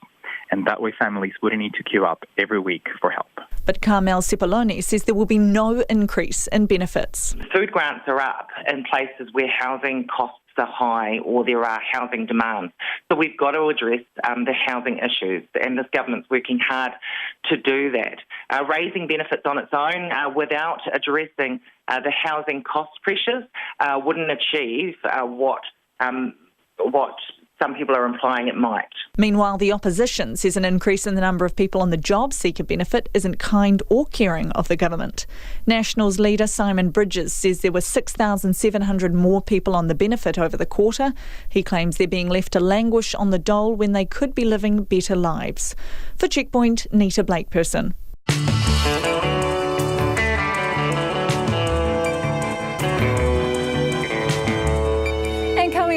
and that way families wouldn't need to queue up every week for help. But Carmel Cipollone says there will be no increase in benefits. Food grants are up in places where housing costs are high or there are housing demands. So we've got to address the housing issues, and this government's working hard to do that. Raising benefits on its own without addressing the housing cost pressures wouldn't achieve what some people are implying it might. Meanwhile, the opposition says an increase in the number of people on the job seeker benefit isn't kind or caring of the government. Nationals leader Simon Bridges says there were 6,700 more people on the benefit over the quarter. He claims they're being left to languish on the dole when they could be living better lives. For Checkpoint, Nita Blakeperson.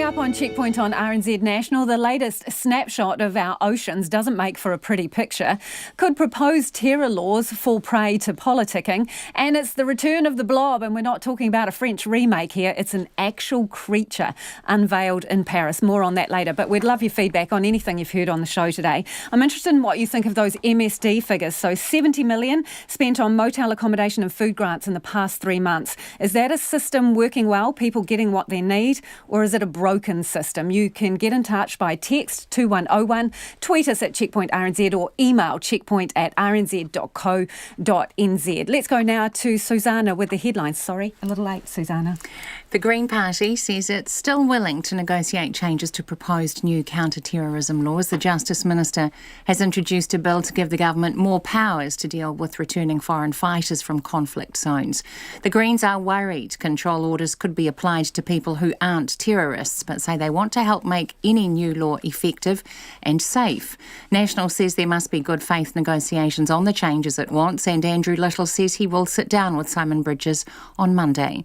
Up on Checkpoint on RNZ National, the latest snapshot of our oceans doesn't make for a pretty picture. Could proposed terror laws fall prey to politicking? And it's the return of the blob, and we're not talking about a French remake here. It's an actual creature unveiled in Paris. More on that later, but we'd love your feedback on anything you've heard on the show today. I'm interested in what you think of those MSD figures. So 70 million spent on motel accommodation and food grants in the past 3 months. Is that a system working well, people getting what they need, or is it a broken system? You can get in touch by text 2101, tweet us at Checkpoint RNZ, or email checkpoint@rnz.co.nz. Let's go now to Susanna with the headlines. Sorry, a little late, Susanna. The Green Party says it's still willing to negotiate changes to proposed new counterterrorism laws. The Justice Minister has introduced a bill to give the government more powers to deal with returning foreign fighters from conflict zones. The Greens are worried control orders could be applied to people who aren't terrorists, but say they want to help make any new law effective and safe. National says there must be good faith negotiations on the changes it wants, and Andrew Little says he will sit down with Simon Bridges on Monday.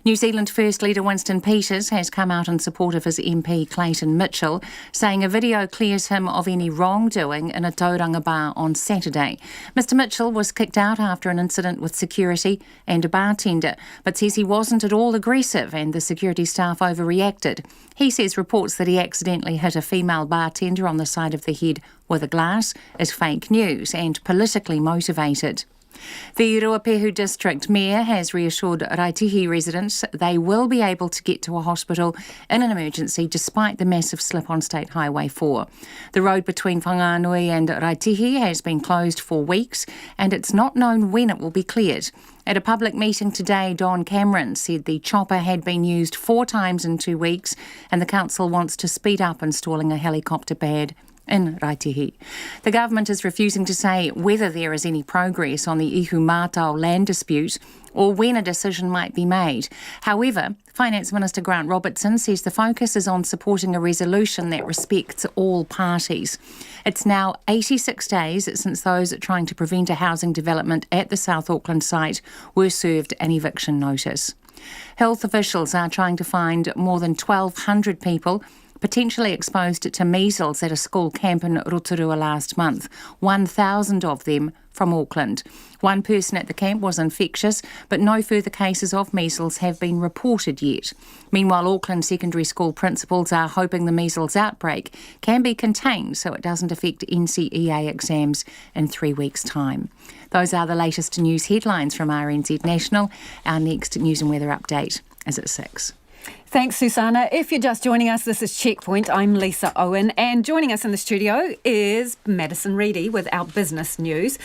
New Zealand First Leader Winston Peters has come out in support of his MP Clayton Mitchell, saying a video clears him of any wrongdoing in a Tauranga bar on Saturday. Mr Mitchell was kicked out after an incident with security and a bartender, but says he wasn't at all aggressive and the security staff overreacted. He says reports that he accidentally hit a female bartender on the side of the head with a glass is fake news and politically motivated. The Ruapehu District Mayor has reassured Raitihi residents they will be able to get to a hospital in an emergency despite the massive slip on State Highway 4. The road between Whanganui and Raitihi has been closed for weeks and it's not known when it will be cleared. At a public meeting today, Don Cameron said the chopper had been used 4 times in 2 weeks and the council wants to speed up installing a helicopter pad in Raitihi. The government is refusing to say whether there is any progress on the Ihumātao land dispute or when a decision might be made. However, Finance Minister Grant Robertson says the focus is on supporting a resolution that respects all parties. It's now 86 days since those trying to prevent a housing development at the South Auckland site were served an eviction notice. Health officials are trying to find more than 1,200 people potentially exposed to measles at a school camp in Rotorua last month, 1,000 of them from Auckland. One person at the camp was infectious, but no further cases of measles have been reported yet. Meanwhile, Auckland secondary school principals are hoping the measles outbreak can be contained so it doesn't affect NCEA exams in 3 weeks' time. Those are the latest news headlines from RNZ National. Our next news and weather update is at 6. Thanks, Susanna. If you're just joining us, this is Checkpoint. I'm Lisa Owen, and joining us in the studio is Madison Reedy with our business news.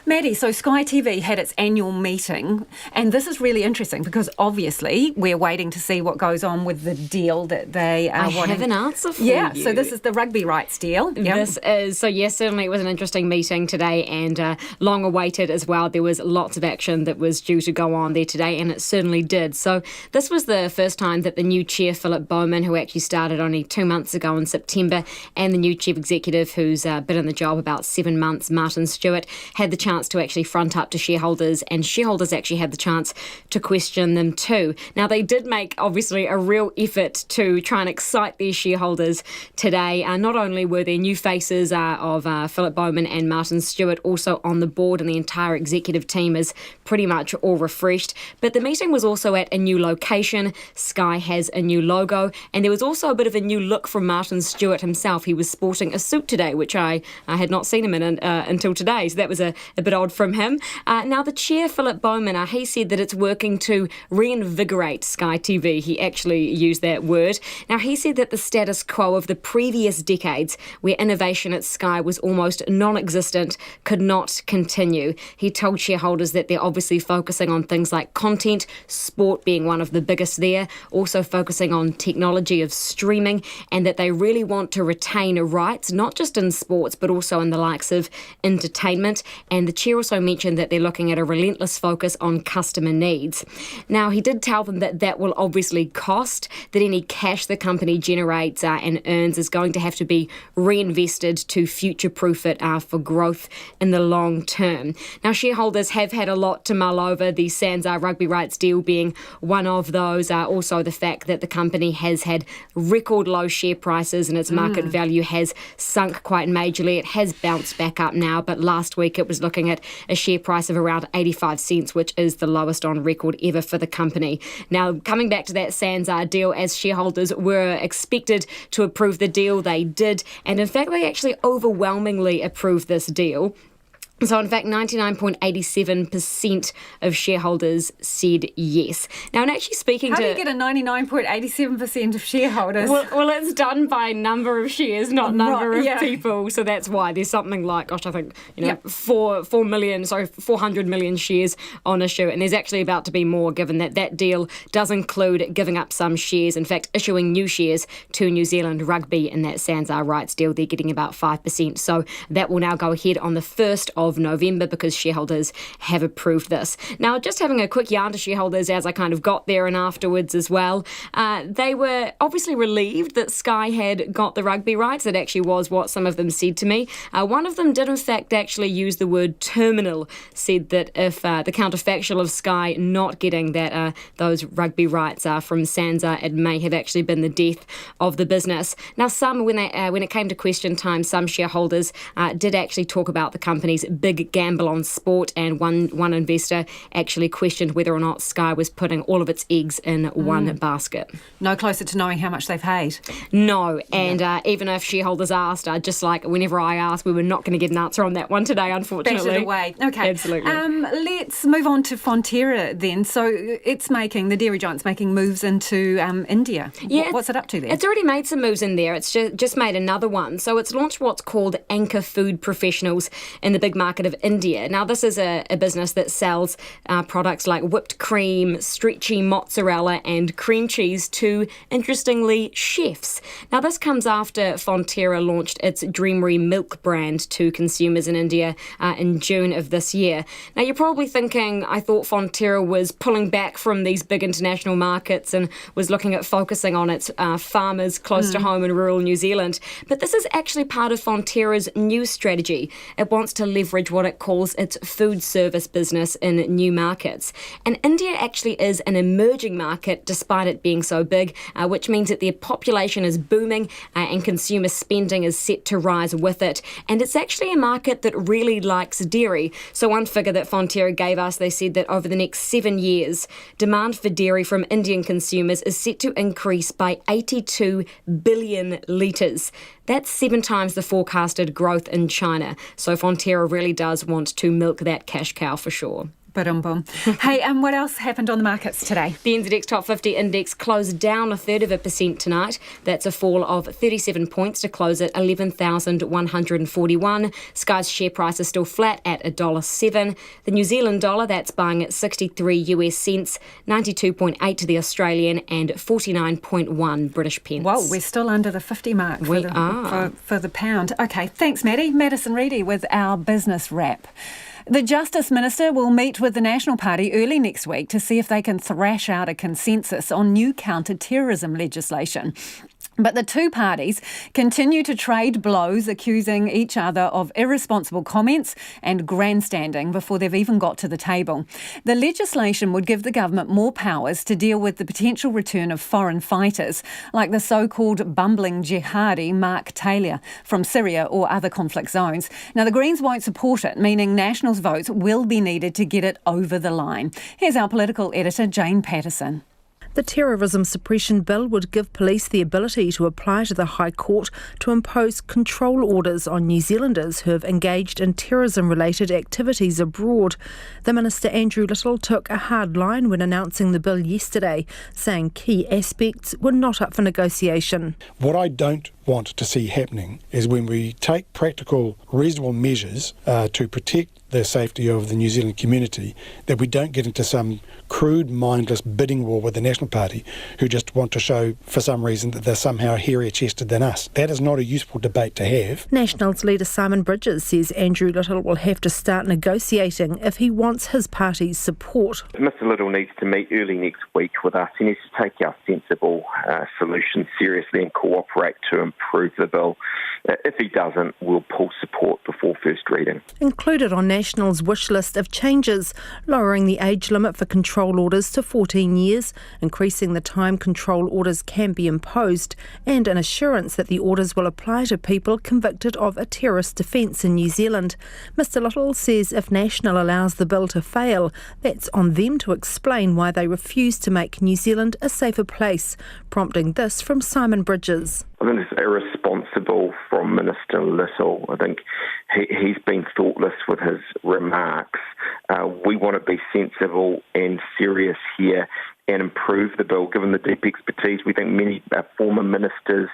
Maddie, so Sky TV had its annual meeting, and this is really interesting because obviously we're waiting to see what goes on with the deal that they are wanting. I have an answer for you. Yeah, so this is the rugby rights deal. Yep. This is, so yes, certainly it was an interesting meeting today and long awaited as well. There was lots of action that was due to go on there today, and it certainly did. So this was the first time that the new chair, Philip Bowman, who actually started only 2 months ago in September, and the new chief executive, who's been in the job about 7 months, Martin Stewart, had the chance to actually front up to shareholders, and shareholders actually had the chance to question them too. Now, they did make, obviously, a real effort to try and excite their shareholders today. Not only were there new faces of Philip Bowman and Martin Stewart also on the board, and the entire executive team is pretty much all refreshed, but the meeting was also at a new location. Sky has a new logo, and there was also a bit of a new look from Martin Stewart himself. He was sporting a suit today, which I had not seen him in until today, so that was a bit odd from him. Now, the chair, Philip Bowman, he said that it's working to reinvigorate Sky TV. He actually used that word. Now, he said that the status quo of the previous decades, where innovation at Sky was almost non-existent, could not continue. He told shareholders that they're obviously focusing on things like content, sport being one of the biggest there, also focusing on technology of streaming, and that they really want to retain rights, not just in sports, but also in the likes of entertainment. And the chair also mentioned that they're looking at a relentless focus on customer needs. Now, he did tell them that that will obviously cost, that any cash the company generates and earns is going to have to be reinvested to future-proof it for growth in the long term. Now, shareholders have had a lot to mull over, the SANZAAR rugby rights deal being one of those. Also, the fact that the company has had record low share prices and its market value has sunk quite majorly. It has bounced back up now, but last week it was looking at a share price of around 85 cents, which is the lowest on record ever for the company. Now, coming back to that SANZAAR deal, as shareholders were expected to approve the deal, they did, and in fact they actually overwhelmingly approved this deal. So, in fact, 99.87% of shareholders said yes. Now, and actually speaking How do you get a 99.87% of shareholders? Well, it's done by number of shares, not number of people. So that's why there's something like, I think, 400 million shares on issue. And there's actually about to be more, given that that deal does include giving up some shares. In fact, issuing new shares to New Zealand Rugby in that SANZAAR rights deal. They're getting about 5%. So that will now go ahead on the 1st of November because shareholders have approved this. Now, just having a quick yarn to shareholders as I kind of got there and afterwards as well, they were obviously relieved that Sky had got the rugby rights. It actually was what some of them said to me. One of them did in fact actually use the word terminal, said that if the counterfactual of Sky not getting that those rugby rights from SANZAAR, it may have actually been the death of the business. Now, some, when it came to question time, some shareholders did actually talk about the company's big gamble on sport, and one investor actually questioned whether or not Sky was putting all of its eggs in one basket. No closer to knowing how much they've paid. No, and even if shareholders asked, just like whenever I asked, we were not going to get an answer on that one today, unfortunately. Batted away. Okay. Absolutely. Let's move on to Fonterra then. So the dairy giant's making moves into India. Yeah, what's it up to there? It's already made some moves in there. It's just made another one. So it's launched what's called Anchor Food Professionals in the big market of India. Now, this is a business that sells products like whipped cream, stretchy mozzarella and cream cheese to, interestingly, chefs. Now, this comes after Fonterra launched its Dreamery milk brand to consumers in India in June of this year. Now, you're probably thinking, I thought Fonterra was pulling back from these big international markets and was looking at focusing on its farmers close to home in rural New Zealand. But this is actually part of Fonterra's new strategy. It wants to leverage what it calls its food service business in new markets. And India actually is an emerging market despite it being so big, which means that their population is booming and consumer spending is set to rise with it. And it's actually a market that really likes dairy. So one figure that Fonterra gave us, they said that over the next 7 years, demand for dairy from Indian consumers is set to increase by 82 billion litres. That's 7 times the forecasted growth in China. So Fonterra really does want to milk that cash cow for sure. Ba-dum-bum. Hey, what else happened on the markets today? The NZX Top 50 index closed down 0.33% tonight. That's a fall of 37 points to close at 11,141. Sky's share price is still flat at $1.07. The New Zealand dollar, that's buying at 63 US cents, 92.8 to the Australian and 49.1 British pence. Whoa, we're still under the 50 mark for the pound. Okay, thanks, Maddie. Madison Reedy with our business wrap. The Justice Minister will meet with the National Party early next week to see if they can thrash out a consensus on new counterterrorism legislation. But the two parties continue to trade blows, accusing each other of irresponsible comments and grandstanding before they've even got to the table. The legislation would give the government more powers to deal with the potential return of foreign fighters, like the so-called bumbling jihadi Mark Taylor from Syria or other conflict zones. Now, the Greens won't support it, meaning Nationals' votes will be needed to get it over the line. Here's our political editor, Jane Patterson. The Terrorism Suppression Bill would give police the ability to apply to the High Court to impose control orders on New Zealanders who have engaged in terrorism-related activities abroad. The Minister Andrew Little took a hard line when announcing the bill yesterday, saying key aspects were not up for negotiation. What I don't want to see happening is when we take practical, reasonable measures to protect the safety of the New Zealand community, that we don't get into some crude, mindless bidding war with the National Party who just want to show for some reason that they're somehow hairier-chested than us. That is not a useful debate to have. Nationals leader Simon Bridges says Andrew Little will have to start negotiating if he wants his party's support. Mr Little needs to meet early next week with us. He needs to take our sensible solutions seriously and cooperate to improve the bill. If he doesn't, we'll pull support before first reading. Included on National's wish list of changes, lowering the age limit for control orders to 14 years, increasing the time control orders can be imposed, and an assurance that the orders will apply to people convicted of a terrorist offence in New Zealand. Mr Little says if National allows the bill to fail, that's on them to explain why they refuse to make New Zealand a safer place, prompting this from Simon Bridges. I think it's irresponsible from Minister Little. I think he's been thoughtless with his remarks. We want to be sensible and serious here and improve the bill, given the deep expertise we think many former ministers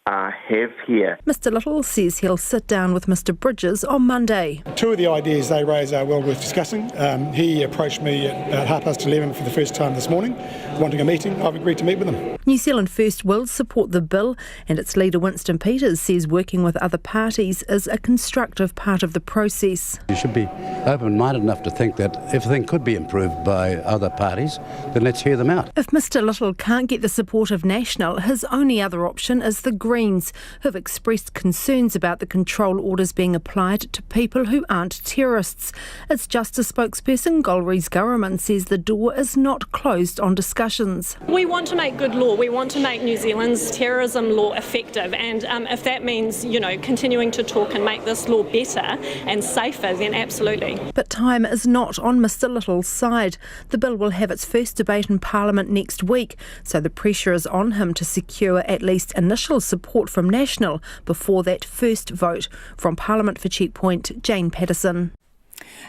have here. Mr Little says he'll sit down with Mr Bridges on Monday. Two of the ideas they raise are well worth discussing. He approached me at 11:30 for the first time this morning, wanting a meeting. I've agreed to meet with him. New Zealand First will support the bill, and its leader Winston Peters says working with other parties is a constructive part of the process. You should be open-minded enough to think that if a thing could be improved by other parties, then let's hear them out. If Mr Little can't get the support of National, his only other option is the Greens, who have expressed concerns about the control orders being applied to people who aren't terrorists. Its Justice spokesperson Golriz Gurraman says the door is not closed on discussions. We want to make good law. We want to make New Zealand's terrorism law effective, and if that means, continuing to talk and make this law better and safer, then absolutely. But time is not on Mr Little's side. The bill will have its first debate in Parliament next week, so the pressure is on him to secure at least initial support from National before that first vote. From Parliament for Checkpoint, Jane Patterson.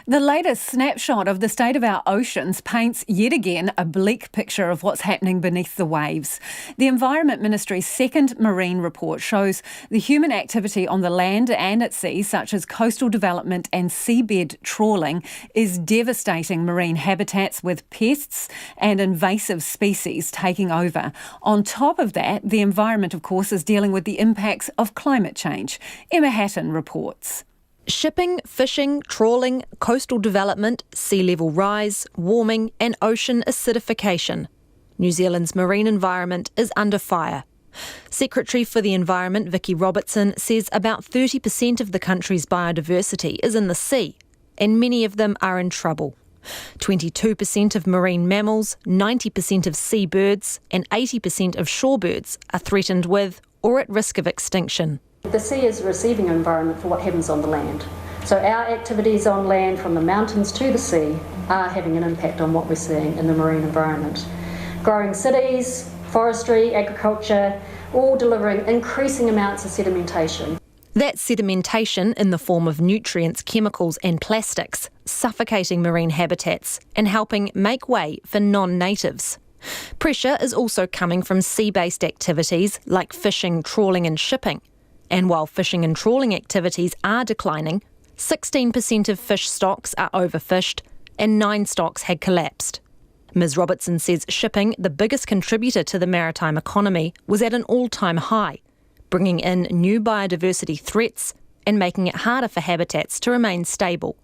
The latest snapshot of the state of our oceans paints yet again a bleak picture of what's happening beneath the waves. The Environment Ministry's second marine report shows the human activity on the land and at sea, such as coastal development and seabed trawling, is devastating marine habitats, with pests and invasive species taking over. On top of that, the environment, of course, is dealing with the impacts of climate change. Emma Hatton reports. Shipping, fishing, trawling, coastal development, sea level rise, warming and ocean acidification. New Zealand's marine environment is under fire. Secretary for the Environment Vicky Robertson says about 30% of the country's biodiversity is in the sea, and many of them are in trouble. 22% of marine mammals, 90% of seabirds and 80% of shorebirds are threatened with or at risk of extinction. The sea is a receiving environment for what happens on the land. So our activities on land, from the mountains to the sea, are having an impact on what we're seeing in the marine environment. Growing cities, forestry, agriculture, all delivering increasing amounts of sedimentation. That's sedimentation in the form of nutrients, chemicals and plastics, suffocating marine habitats and helping make way for non-natives. Pressure is also coming from sea-based activities like fishing, trawling and shipping. And while fishing and trawling activities are declining, 16% of fish stocks are overfished and 9 stocks had collapsed. Ms Robertson says shipping, the biggest contributor to the maritime economy, was at an all-time high, bringing in new biodiversity threats and making it harder for habitats to remain stable.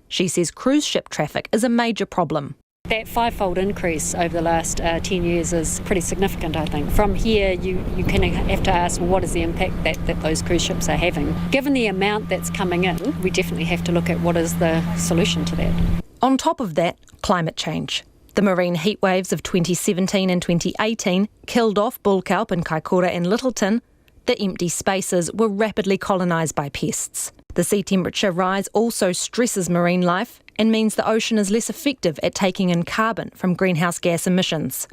She says cruise ship traffic is a major problem. That fivefold increase over the last 10 years is pretty significant, I think. From here, you kind of have to ask, well, what is the impact that those cruise ships are having? Given the amount that's coming in, we definitely have to look at what is the solution to that. On top of that, climate change. The marine heat waves of 2017 and 2018 killed off bullkelp in Kaikoura and Littleton. The empty spaces were rapidly colonised by pests. The sea temperature rise also stresses marine life and means the ocean is less effective at taking in carbon from greenhouse gas emissions.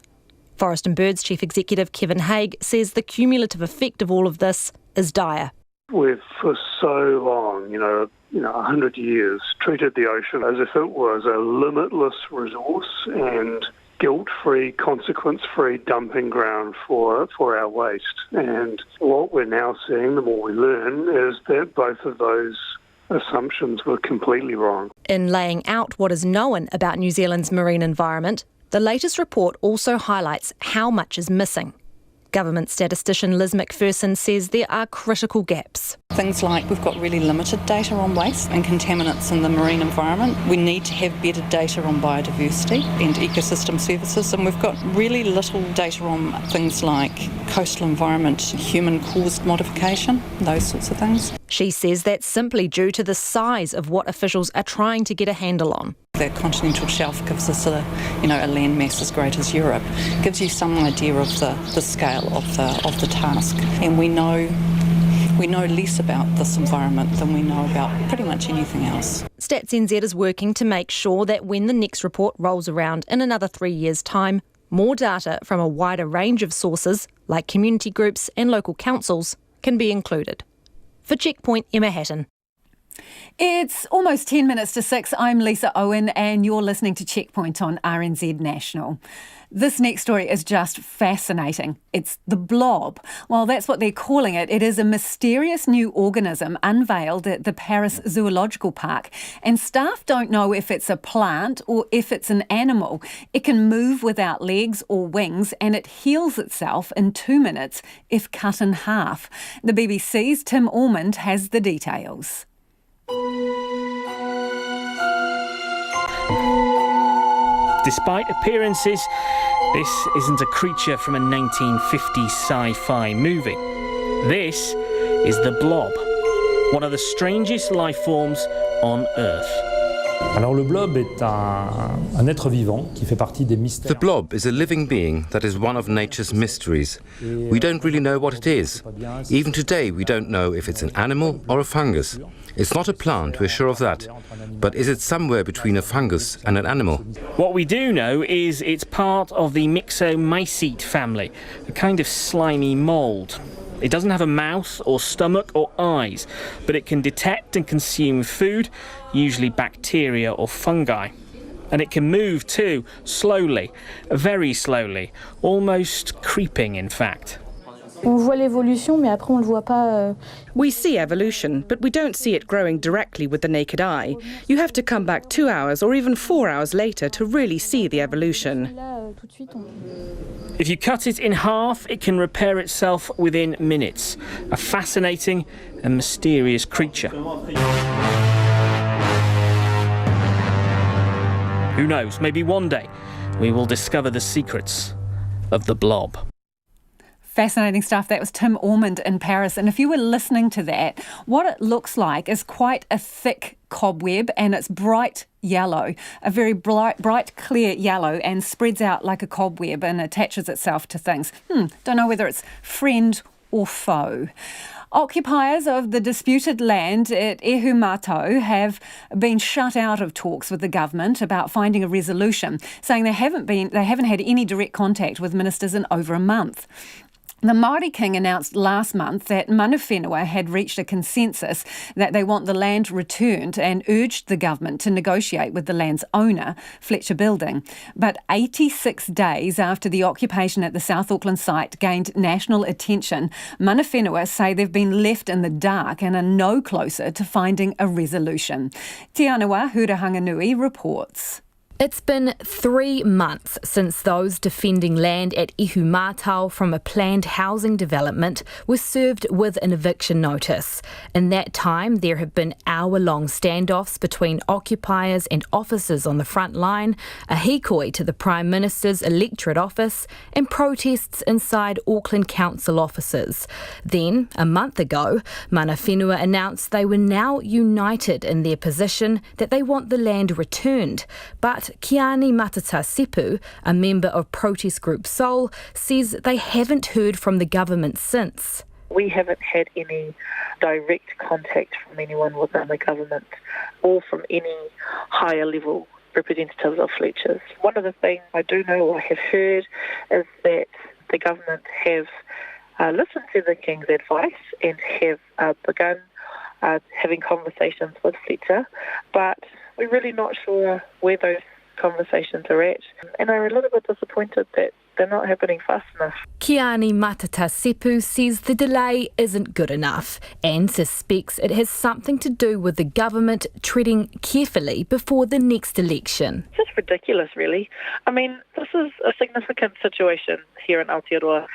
Forest and Birds Chief Executive Kevin Haig says the cumulative effect of all of this is dire. We've for so long, 100 years, treated the ocean as if it was a limitless resource and guilt-free, consequence-free dumping ground for our waste. And what we're now seeing, the more we learn, is that both of those assumptions were completely wrong. In laying out what is known about New Zealand's marine environment, the latest report also highlights how much is missing. Government statistician Liz McPherson says there are critical gaps. Things like we've got really limited data on waste and contaminants in the marine environment. We need to have better data on biodiversity and ecosystem services, and we've got really little data on things like coastal environment, human-caused modification, those sorts of things. She says that's simply due to the size of what officials are trying to get a handle on. The continental shelf gives us a land mass as great as Europe. Gives you some idea of the scale of the task, and we know less about this environment than we know about pretty much anything else. Stats NZ is working to make sure that when the next report rolls around in another 3 years' time, more data from a wider range of sources, like community groups and local councils, can be included. For Checkpoint, Emma Hatton. It's almost 10 minutes to 6. I'm Lisa Owen and you're listening to Checkpoint on RNZ National. This next story is just fascinating. It's the blob. Well, that's what they're calling it. It is a mysterious new organism unveiled at the Paris Zoological Park, and staff don't know if it's a plant or if it's an animal. It can move without legs or wings, and it heals itself in 2 minutes if cut in half. The BBC's Tim Ormond has the details. Despite appearances, this isn't a creature from a 1950s sci-fi movie. This is the blob, one of the strangest life forms on Earth. The blob is a living being that is one of nature's mysteries. We don't really know what it is. Even today, we don't know if it's an animal or a fungus. It's not a plant, we're sure of that. But is it somewhere between a fungus and an animal? What we do know is it's part of the Myxomycete family, a kind of slimy mould. It doesn't have a mouth or stomach or eyes, but it can detect and consume food, usually bacteria or fungi. And it can move too, slowly, very slowly, almost creeping in fact. We see evolution, but we don't see it growing directly with the naked eye. You have to come back 2 hours or even 4 hours later to really see the evolution. If you cut it in half, it can repair itself within minutes. A fascinating and mysterious creature. Who knows, maybe one day we will discover the secrets of the blob. Fascinating stuff. That was Tim Ormond in Paris. And if you were listening to that, what it looks like is quite a thick cobweb, and it's bright yellow, a very bright clear yellow, and spreads out like a cobweb and attaches itself to things. Don't know whether it's friend or foe. Occupiers of the disputed land at Ihumātao have been shut out of talks with the government about finding a resolution, saying they haven't had any direct contact with ministers in over a month. The Māori King announced last month that mana whenua had reached a consensus that they want the land returned and urged the government to negotiate with the land's owner, Fletcher Building. But 86 days after the occupation at the South Auckland site gained national attention, mana whenua say they've been left in the dark and are no closer to finding a resolution. Te Anawa Hurahanganui reports. It's been 3 months since those defending land at Ihumātao from a planned housing development were served with an eviction notice. In that time, there have been hour-long standoffs between occupiers and officers on the front line, a hikoi to the Prime Minister's electorate office, and protests inside Auckland Council offices. Then, a month ago, mana whenua announced they were now united in their position that they want the land returned, but Ihumātao Sepu, a member of protest group Soul, says they haven't heard from the government since. We haven't had any direct contact from anyone within the government or from any higher level representatives of Fletcher's. One of the things I do know or have heard is that the government have listened to the King's advice and have begun having conversations with Fletcher, but we're really not sure where those conversations are at, and I'm a little bit disappointed that they're not happening fast enough. Kiani Matatasepu says the delay isn't good enough and suspects it has something to do with the government treading carefully before the next election. It's just ridiculous, really. I mean, this is a significant situation here in Aotearoa.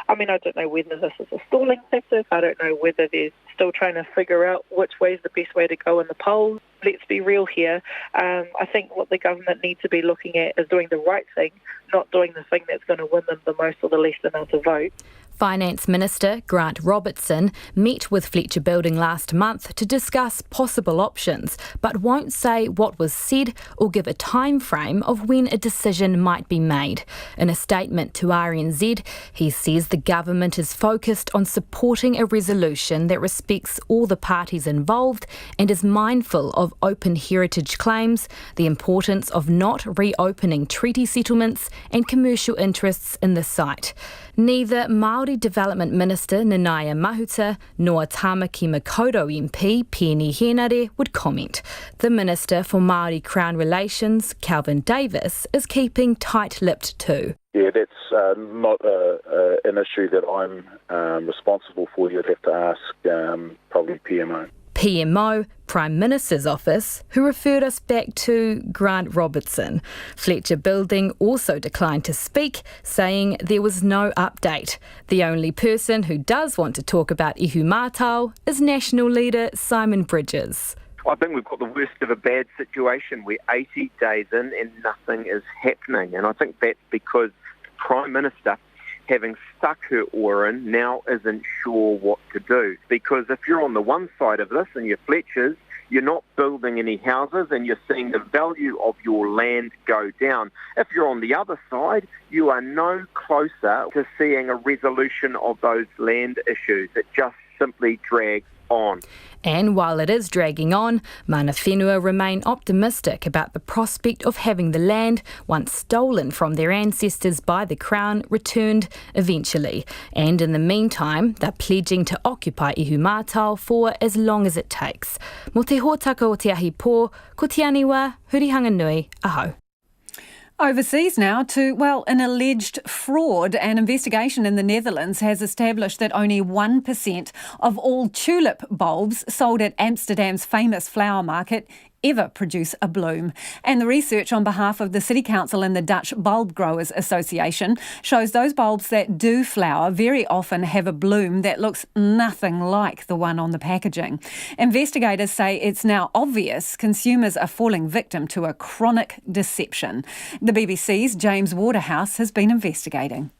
I mean, I don't know whether this is a stalling tactic. I don't know whether they're still trying to figure out which way is the best way to go in the polls. Let's be real here. I think what the government needs to be looking at is doing the right thing, not doing the thing that's going to win them the most or the least amount of vote. Finance Minister Grant Robertson met with Fletcher Building last month to discuss possible options, but won't say what was said or give a time frame of when a decision might be made. In a statement to RNZ, he says the government is focused on supporting a resolution that respects all the parties involved and is mindful of open heritage claims, the importance of not reopening treaty settlements and commercial interests in the site. Neither Māori Development Minister Nanaia Mahuta nor Tāmaki Makaurau MP Penny Henare would comment. The Minister for Māori Crown Relations, Calvin Davis, is keeping tight-lipped too. Yeah, that's not an issue that I'm responsible for. You'd have to ask probably PMO. PMO, Prime Minister's Office, who referred us back to Grant Robertson. Fletcher Building also declined to speak, saying there was no update. The only person who does want to talk about Ihumātao is National Leader Simon Bridges. I think we've got the worst of a bad situation. We're 80 days in and nothing is happening. And I think that's because the Prime Minister, having stuck her oar in, now isn't sure what to do. Because if you're on the one side of this and you're Fletchers, you're not building any houses and you're seeing the value of your land go down. If you're on the other side, you are no closer to seeing a resolution of those land issues. It just simply drags on. And while it is dragging on, mana whenua remain optimistic about the prospect of having the land, once stolen from their ancestors by the Crown, returned eventually. And in the meantime, they're pledging to occupy Ihumātao for as long as it takes. Mo te hōtaka o te ahi pō, ko te aniwa, hurihanga nui, aho. Overseas now to, well, an alleged fraud. An investigation in the Netherlands has established that only 1% of all tulip bulbs sold at Amsterdam's famous flower market ever produce a bloom. And the research on behalf of the City Council and the Dutch Bulb Growers Association shows those bulbs that do flower very often have a bloom that looks nothing like the one on the packaging. Investigators say it's now obvious consumers are falling victim to a chronic deception. The BBC's James Waterhouse has been investigating.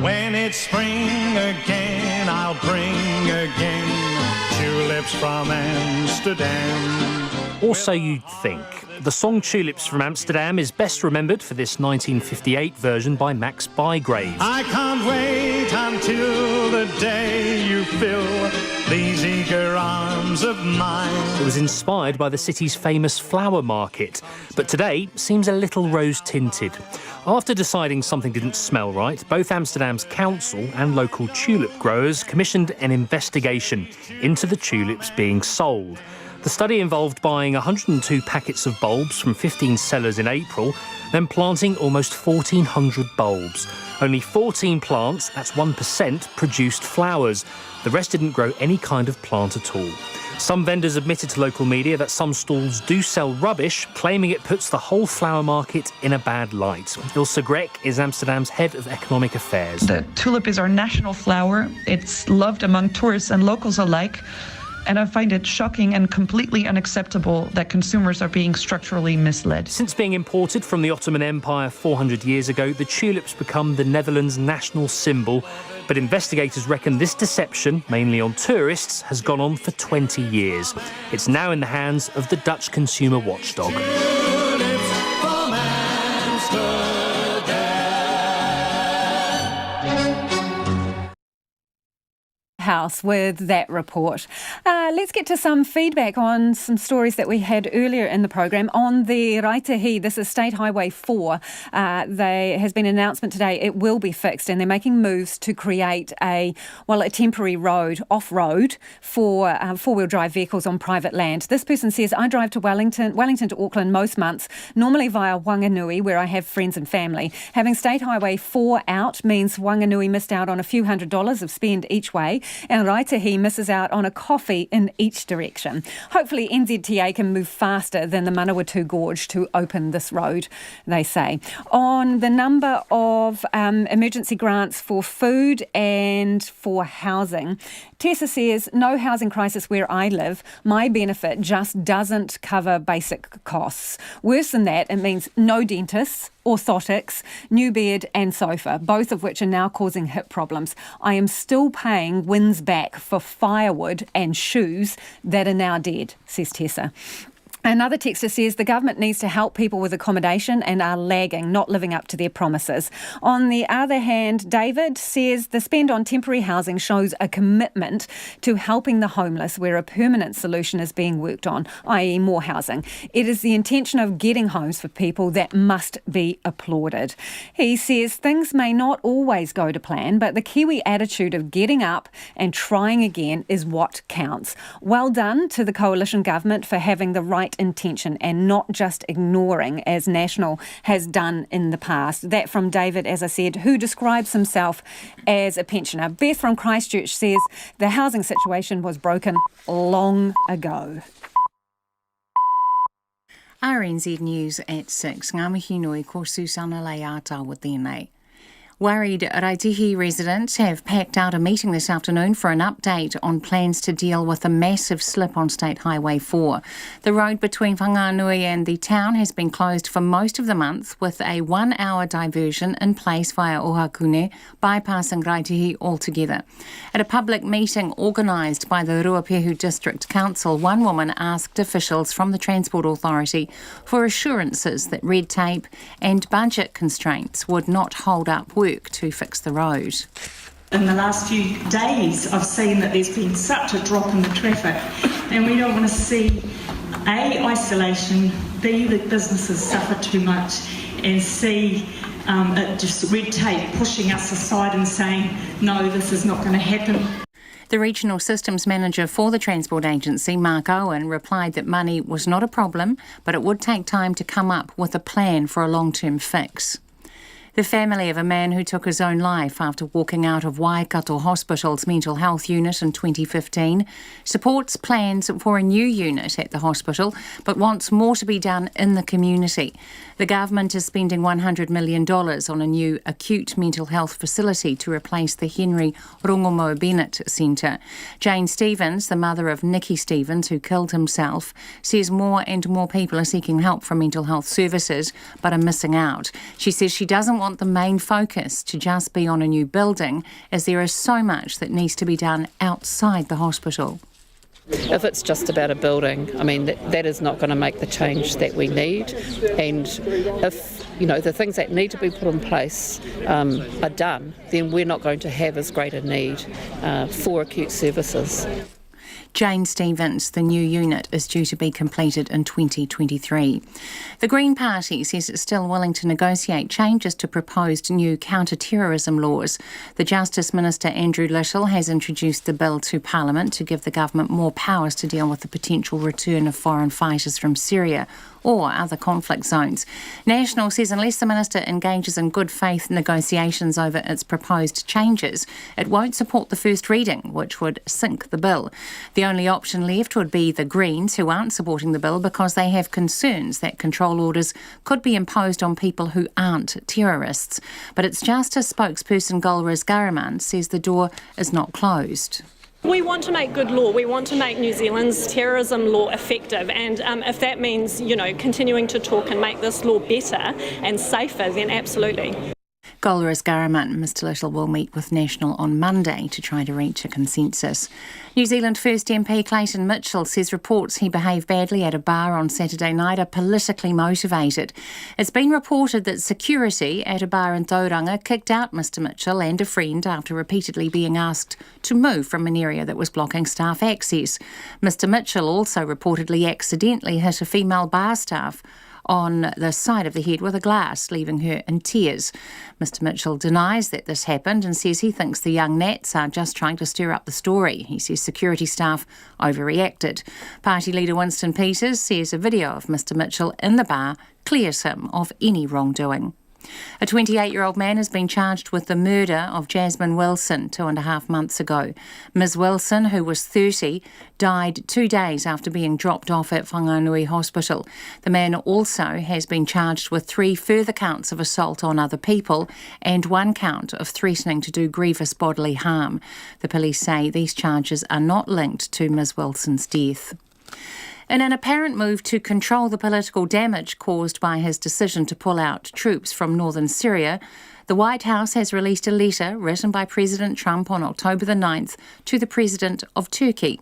When it's spring again, I'll bring again tulips from Amsterdam. Or so you'd think. The song Tulips from Amsterdam is best remembered for this 1958 version by Max Bygrave. I can't wait until the day you fill these eager arms of mine. It was inspired by the city's famous flower market, but today seems a little rose-tinted. After deciding something didn't smell right, both Amsterdam's council and local tulip growers commissioned an investigation into the tulips being sold. The study involved buying 102 packets of bulbs from 15 sellers in April, then planting almost 1,400 bulbs. Only 14 plants, that's 1%, produced flowers. The rest didn't grow any kind of plant at all. Some vendors admitted to local media that some stalls do sell rubbish, claiming it puts the whole flower market in a bad light. Ilse Grek is Amsterdam's head of economic affairs. The tulip is our national flower. It's loved among tourists and locals alike. And I find it shocking and completely unacceptable that consumers are being structurally misled. Since being imported from the Ottoman Empire 400 years ago, the tulip's become the Netherlands' national symbol. But investigators reckon this deception, mainly on tourists, has gone on for 20 years. It's now in the hands of the Dutch consumer watchdog. House with that report. Let's get to some feedback on some stories that we had earlier in the program. On the Raitahi, this is State Highway 4. There has been an announcement today it will be fixed, and they're making moves to create a temporary road, off-road, for four-wheel drive vehicles on private land. This person says, I drive to Wellington to Auckland most months, normally via Wanganui, where I have friends and family. Having State Highway 4 out means Wanganui missed out on a few $100s of spend each way, and Raitahi misses out on a coffee in each direction. Hopefully NZTA can move faster than the Manawatu Gorge to open this road, they say. On the number of emergency grants for food and for housing, Tessa says, no housing crisis where I live. My benefit just doesn't cover basic costs. Worse than that, it means no dentists, orthotics, new bed and sofa, both of which are now causing hip problems. I am still paying wins back for firewood and shoes that are now dead, says Tessa. Another texter says the government needs to help people with accommodation and are lagging, not living up to their promises. On the other hand, David says the spend on temporary housing shows a commitment to helping the homeless where a permanent solution is being worked on, i.e. more housing. It is the intention of getting homes for people that must be applauded. He says things may not always go to plan, but the Kiwi attitude of getting up and trying again is what counts. Well done to the coalition government for having the right intention and not just ignoring as National has done in the past. That from David, as I said, who describes himself as a pensioner. Beth from Christchurch says the housing situation was broken long ago. RNZ News at 6. Ngā mihi nui ko Susana Leata with DNA. Worried Raitihi residents have packed out a meeting this afternoon for an update on plans to deal with a massive slip on State Highway 4. The road between Whanganui and the town has been closed for most of the month, with a 1-hour diversion in place via Ohakune, bypassing Raitihi altogether. At a public meeting organised by the Ruapehu District Council, one woman asked officials from the Transport Authority for assurances that red tape and budget constraints would not hold up work to fix the road. In the last few days, I've seen that there's been such a drop in the traffic, and we don't want to see A, isolation, B, that businesses suffer too much, and C, just red tape pushing us aside and saying, no, this is not going to happen. The Regional Systems Manager for the Transport Agency, Mark Owen, replied that money was not a problem, but it would take time to come up with a plan for a long-term fix. The family of a man who took his own life after walking out of Waikato Hospital's mental health unit in 2015 supports plans for a new unit at the hospital, but wants more to be done in the community. The government is spending $100 million on a new acute mental health facility to replace the Henry Rongomo Bennett Centre. Jane Stevens, the mother of Nicky Stevens, who killed himself, says more and more people are seeking help from mental health services but are missing out. She says she doesn't want the main focus to just be on a new building, as there is so much that needs to be done outside the hospital. If it's just about a building, I mean, that is not going to make the change that we need. And if, the things that need to be put in place are done, then we're not going to have as great a need for acute services. Jane Stevens, the new unit is due to be completed in 2023. The Green Party says it's still willing to negotiate changes to proposed new counterterrorism laws. The Justice Minister Andrew Little has introduced the bill to Parliament to give the government more powers to deal with the potential return of foreign fighters from Syria or other conflict zones. National says unless the minister engages in good faith negotiations over its proposed changes, it won't support the first reading, which would sink the bill. The only option left would be the Greens, who aren't supporting the bill because they have concerns that control orders could be imposed on people who aren't terrorists. But its Justice spokesperson Golriz Garaman says the door is not closed. We want to make good law. We want to make New Zealand's terrorism law effective, and if that means, continuing to talk and make this law better and safer, then absolutely. Golriz Garaman. Mr Little will meet with National on Monday to try to reach a consensus. New Zealand First MP Clayton Mitchell says reports he behaved badly at a bar on Saturday night are politically motivated. It's been reported that security at a bar in Tauranga kicked out Mr Mitchell and a friend after repeatedly being asked to move from an area that was blocking staff access. Mr Mitchell also reportedly accidentally hit a female bar staff on the side of the head with a glass, leaving her in tears. Mr Mitchell denies that this happened and says he thinks the young Nats are just trying to stir up the story. He says security staff overreacted. Party leader Winston Peters says a video of Mr Mitchell in the bar clears him of any wrongdoing. A 28-year-old man has been charged with the murder of Jasmine Wilson 2.5 months ago. Ms Wilson, who was 30, died 2 days after being dropped off at Whanganui Hospital. The man also has been charged with 3 further counts of assault on other people and 1 count of threatening to do grievous bodily harm. The police say these charges are not linked to Ms Wilson's death. In an apparent move to control the political damage caused by his decision to pull out troops from northern Syria, the White House has released a letter written by President Trump on October the 9th to the President of Turkey.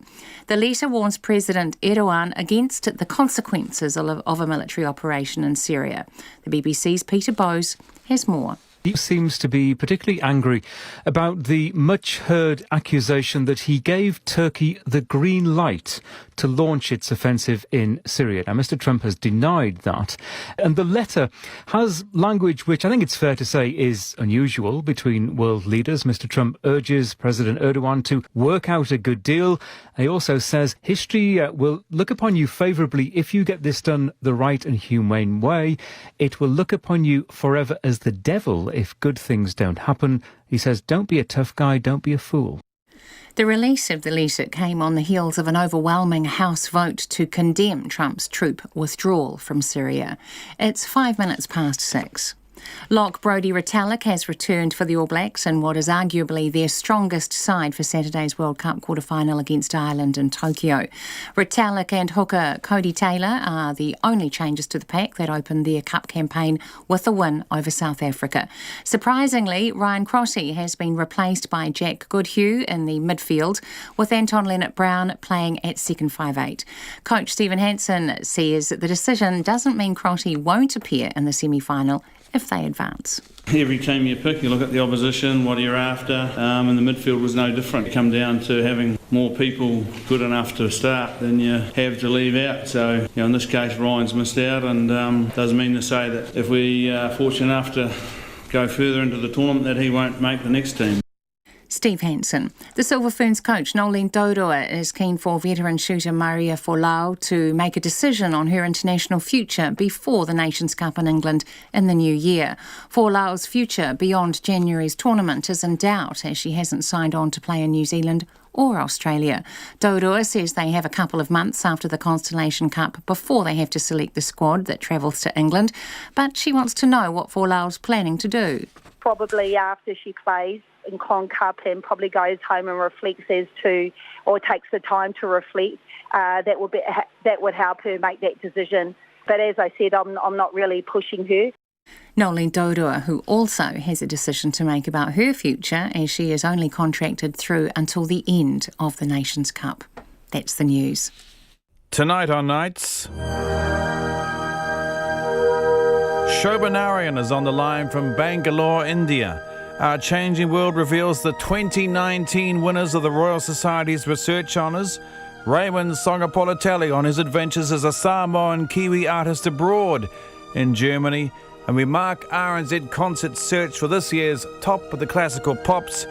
The letter warns President Erdogan against the consequences of a military operation in Syria. The BBC's Peter Bowes has more. He seems to be particularly angry about the much-heard accusation that he gave Turkey the green light to launch its offensive in Syria. Now, Mr Trump has denied that. And the letter has language which I think it's fair to say is unusual between world leaders. Mr Trump urges President Erdogan to work out a good deal. He also says history will look upon you favourably if you get this done the right and humane way. It will look upon you forever as the devil if good things don't happen. He says, don't be a tough guy, don't be a fool. The release of the letter came on the heels of an overwhelming House vote to condemn Trump's troop withdrawal from Syria. It's 6:05. Lock Brodie Retallick has returned for the All Blacks in what is arguably their strongest side for Saturday's World Cup quarter-final against Ireland in Tokyo. Retallick and hooker Cody Taylor are the only changes to the pack that opened their Cup campaign with a win over South Africa. Surprisingly, Ryan Crotty has been replaced by Jack Goodhue in the midfield, with Anton Leonard-Brown playing at second 5'8". Coach Stephen Hansen says that the decision doesn't mean Crotty won't appear in the semi-final if they advance. Every team you pick, you look at the opposition, what you're after, and the midfield was no different. It come down to having more people good enough to start than you have to leave out. So, in this case, Ryan's missed out, and doesn't mean to say that if we are fortunate enough to go further into the tournament that he won't make the next team. Steve Hansen. The Silver Ferns coach Nolene Dodoa is keen for veteran shooter Maria Folau to make a decision on her international future before the Nations Cup in England in the new year. Folau's future beyond January's tournament is in doubt as she hasn't signed on to play in New Zealand or Australia. Dodoa says they have a couple of months after the Constellation Cup before they have to select the squad that travels to England, but she wants to know what Folau's planning to do. Probably after she plays in Con Cup and probably goes home and reflects as to, or takes the time to reflect, that would help her make that decision. But as I said, I'm not really pushing her. Nolene Dodoa, who also has a decision to make about her future, as she is only contracted through until the end of the Nations Cup. That's the news. Tonight on Nights, Shobha Narayan is on the line from Bangalore, India. Our Changing World reveals the 2019 winners of the Royal Society's Research Honours. Raymond Songapolateli on his adventures as a Samoan Kiwi artist abroad in Germany. And we mark RNZ Concert search for this year's Top of the Classical Pops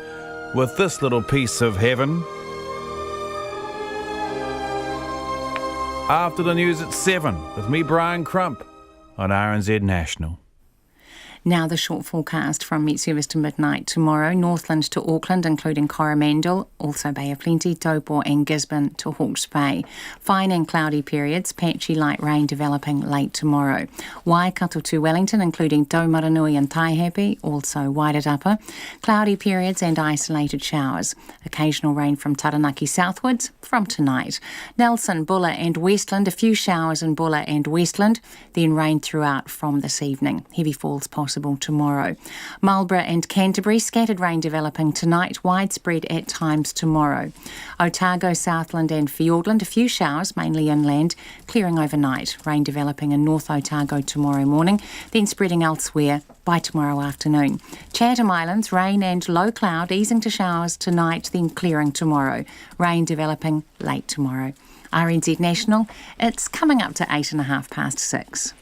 with this little piece of heaven. After the news at 7 with me, Brian Crump, on RNZ National. Now the short forecast from Met Service to midnight tomorrow. Northland to Auckland, including Coromandel, also Bay of Plenty, Taupo and Gisborne to Hawke's Bay. Fine and cloudy periods, patchy light rain developing late tomorrow. Waikato to Wellington, including Taumaranui and Taihape, also Wairarapa. Cloudy periods and isolated showers. Occasional rain from Taranaki southwards from tonight. Nelson, Bulla and Westland, a few showers in Bulla and Westland, then rain throughout from this evening. Heavy falls possible possible tomorrow. Marlborough and Canterbury, scattered rain developing tonight, widespread at times tomorrow. Otago, Southland and Fiordland, a few showers, mainly inland, clearing overnight. Rain developing in North Otago tomorrow morning, then spreading elsewhere by tomorrow afternoon. Chatham Islands, rain and low cloud, easing to showers tonight, then clearing tomorrow. Rain developing late tomorrow. RNZ National, it's coming up to 6:08.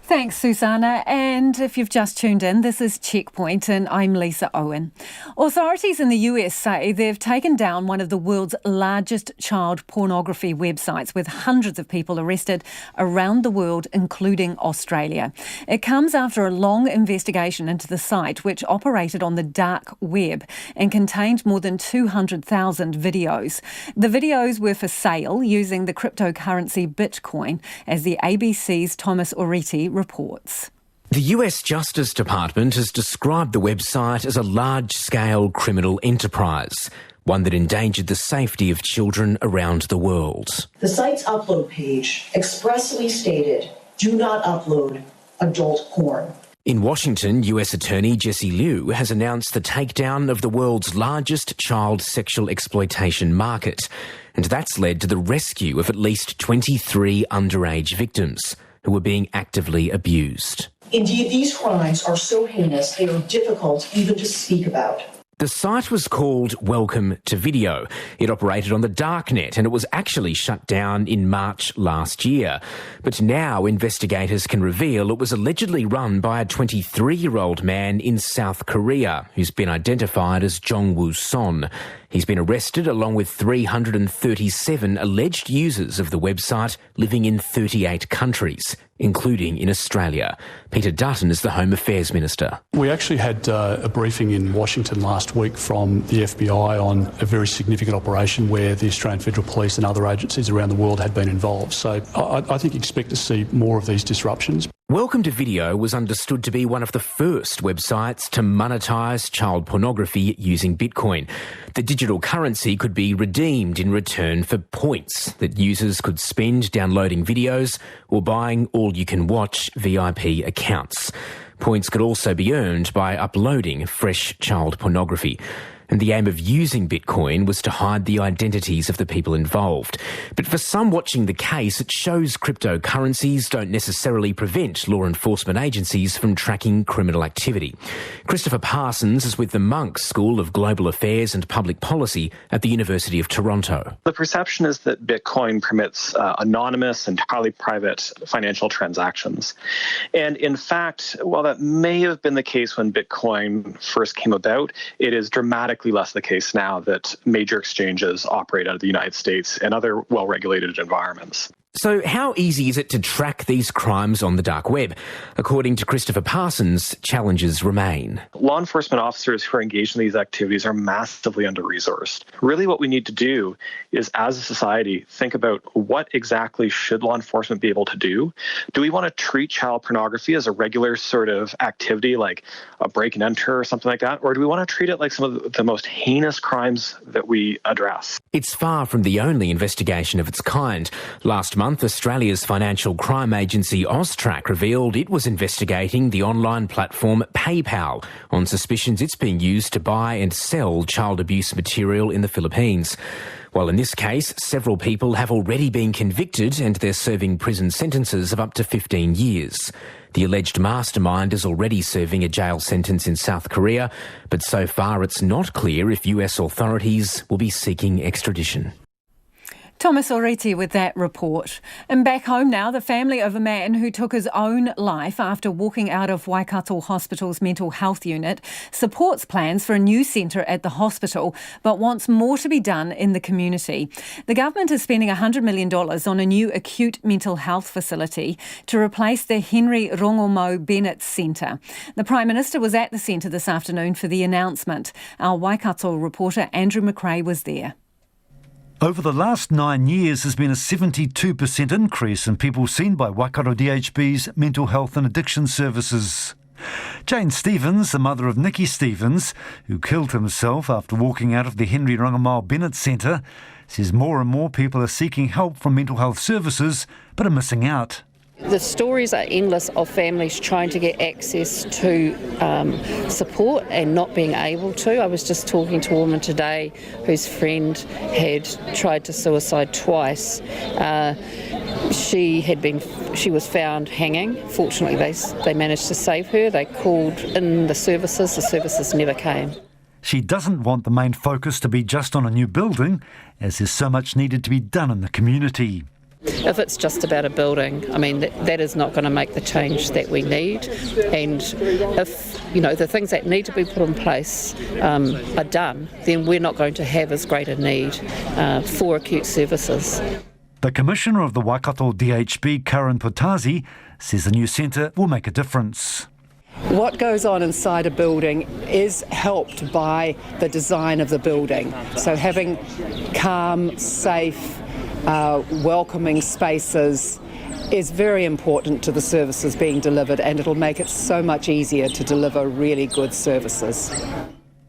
Thanks, Susanna. And if you've just tuned in, this is Checkpoint and I'm Lisa Owen. Authorities in the US say they've taken down one of the world's largest child pornography websites, with hundreds of people arrested around the world, including Australia. It comes after a long investigation into the site, which operated on the dark web and contained more than 200,000 videos. The videos were for sale using the cryptocurrency Bitcoin, as the ABC's Thomas Oriti reports. The US Justice Department has described the website as a large-scale criminal enterprise, one that endangered the safety of children around the world. The site's upload page expressly stated, "Do not upload adult porn." In Washington, US Attorney Jesse Liu has announced the takedown of the world's largest child sexual exploitation market, and that's led to the rescue of at least 23 underage victims who were being actively abused. Indeed, these crimes are so heinous they are difficult even to speak about. The site was called Welcome to Video. It operated on the darknet and it was actually shut down in March last year. But now investigators can reveal it was allegedly run by a 23-year-old man in South Korea who's been identified as Jong-woo Son. He's been arrested along with 337 alleged users of the website living in 38 countries, including in Australia. Peter Dutton is the Home Affairs Minister. We actually had a briefing in Washington last week from the FBI on a very significant operation where the Australian Federal Police and other agencies around the world had been involved. So I think expect to see more of these disruptions. Welcome to Video was understood to be one of the first websites to monetise child pornography using Bitcoin. The digital currency could be redeemed in return for points that users could spend downloading videos or buying all-you-can-watch VIP accounts. Points could also be earned by uploading fresh child pornography. And the aim of using Bitcoin was to hide the identities of the people involved. But for some watching the case, it shows cryptocurrencies don't necessarily prevent law enforcement agencies from tracking criminal activity. Christopher Parsons is with the Monks School of Global Affairs and Public Policy at the University of Toronto. The perception is that Bitcoin permits anonymous, entirely private financial transactions. And in fact, while that may have been the case when Bitcoin first came about, it is dramatically less the case now that major exchanges operate out of the United States and other well-regulated environments. So how easy is it to track these crimes on the dark web? According to Christopher Parsons, challenges remain. Law enforcement officers who are engaged in these activities are massively under-resourced. Really what we need to do is, as a society, think about what exactly should law enforcement be able to do? Do we want to treat child pornography as a regular sort of activity like a break and enter or something like that? Or do we want to treat it like some of the most heinous crimes that we address? It's far from the only investigation of its kind. Last month, Australia's financial crime agency Austrac revealed it was investigating the online platform PayPal on suspicions it's being used to buy and sell child abuse material in the Philippines. While in this case, several people have already been convicted and they're serving prison sentences of up to 15 years. The alleged mastermind is already serving a jail sentence in South Korea, but so far it's not clear if US authorities will be seeking extradition. Thomas Oriti with that report. And back home now, the family of a man who took his own life after walking out of Waikato Hospital's mental health unit supports plans for a new centre at the hospital, but wants more to be done in the community. The government is spending $100 million on a new acute mental health facility to replace the Henry Rongomo Bennett Centre. The Prime Minister was at the centre this afternoon for the announcement. Our Waikato reporter Andrew McRae was there. Over the last 9 years, there's been a 72% increase in people seen by Waikato DHB's mental health and addiction services. Jane Stevens, the mother of Nicky Stevens, who killed himself after walking out of the Henry Rongomo Bennett Centre, says more and more people are seeking help from mental health services but are missing out. The stories are endless of families trying to get access to support and not being able to. I was just talking to a woman today whose friend had tried to suicide twice. She was found hanging. Fortunately, they managed to save her. They called in the services never came. She doesn't want the main focus to be just on a new building, as there's so much needed to be done in the community. If it's just about a building, I mean, that is not going to make the change that we need. And if, the things that need to be put in place are done, then we're not going to have as great a need for acute services. The Commissioner of the Waikato DHB, Karen Putazi, says the new centre will make a difference. What goes on inside a building is helped by the design of the building. So having calm, safe, welcoming spaces is very important to the services being delivered, and it'll make it so much easier to deliver really good services.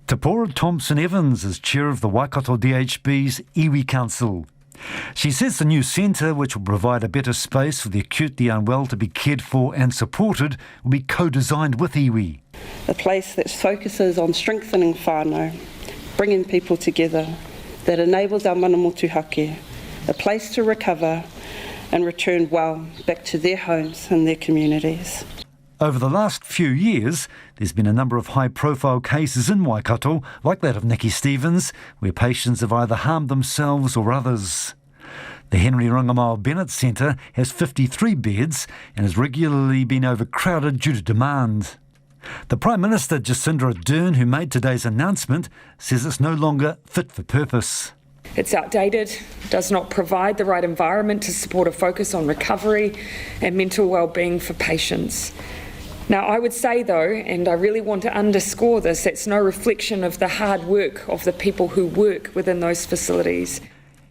Tapora Thompson-Evans is chair of the Waikato DHB's iwi Council. She says the new centre, which will provide a better space for the acutely unwell to be cared for and supported, will be co-designed with iwi. A place that focuses on strengthening whānau, bringing people together, that enables our mana motuhake, a place to recover and return well back to their homes and their communities. Over the last few years, there's been a number of high-profile cases in Waikato, like that of Nikki Stevens, where patients have either harmed themselves or others. The Henry Rungamao Bennett Centre has 53 beds and has regularly been overcrowded due to demand. The Prime Minister, Jacinda Ardern, who made today's announcement, says it's no longer fit for purpose. It's outdated, does not provide the right environment to support a focus on recovery and mental well-being for patients. Now, I would say, though, and I really want to underscore this, it's no reflection of the hard work of the people who work within those facilities.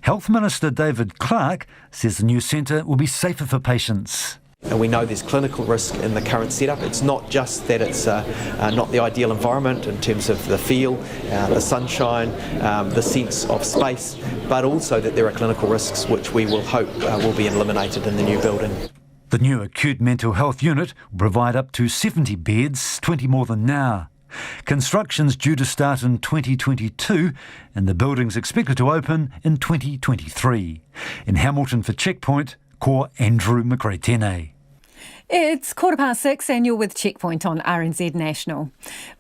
Health Minister David Clark says the new centre will be safer for patients. And we know there's clinical risk in the current setup. It's not just that it's not the ideal environment in terms of the feel, the sunshine, the sense of space, but also that there are clinical risks which we will hope will be eliminated in the new building. The new acute mental health unit will provide up to 70 beds, 20 more than now. Construction's due to start in 2022 and the building's expected to open in 2023. In Hamilton for Checkpoint, ko Andrew McRae-Tene. It's 6:15 and you're with Checkpoint on RNZ National.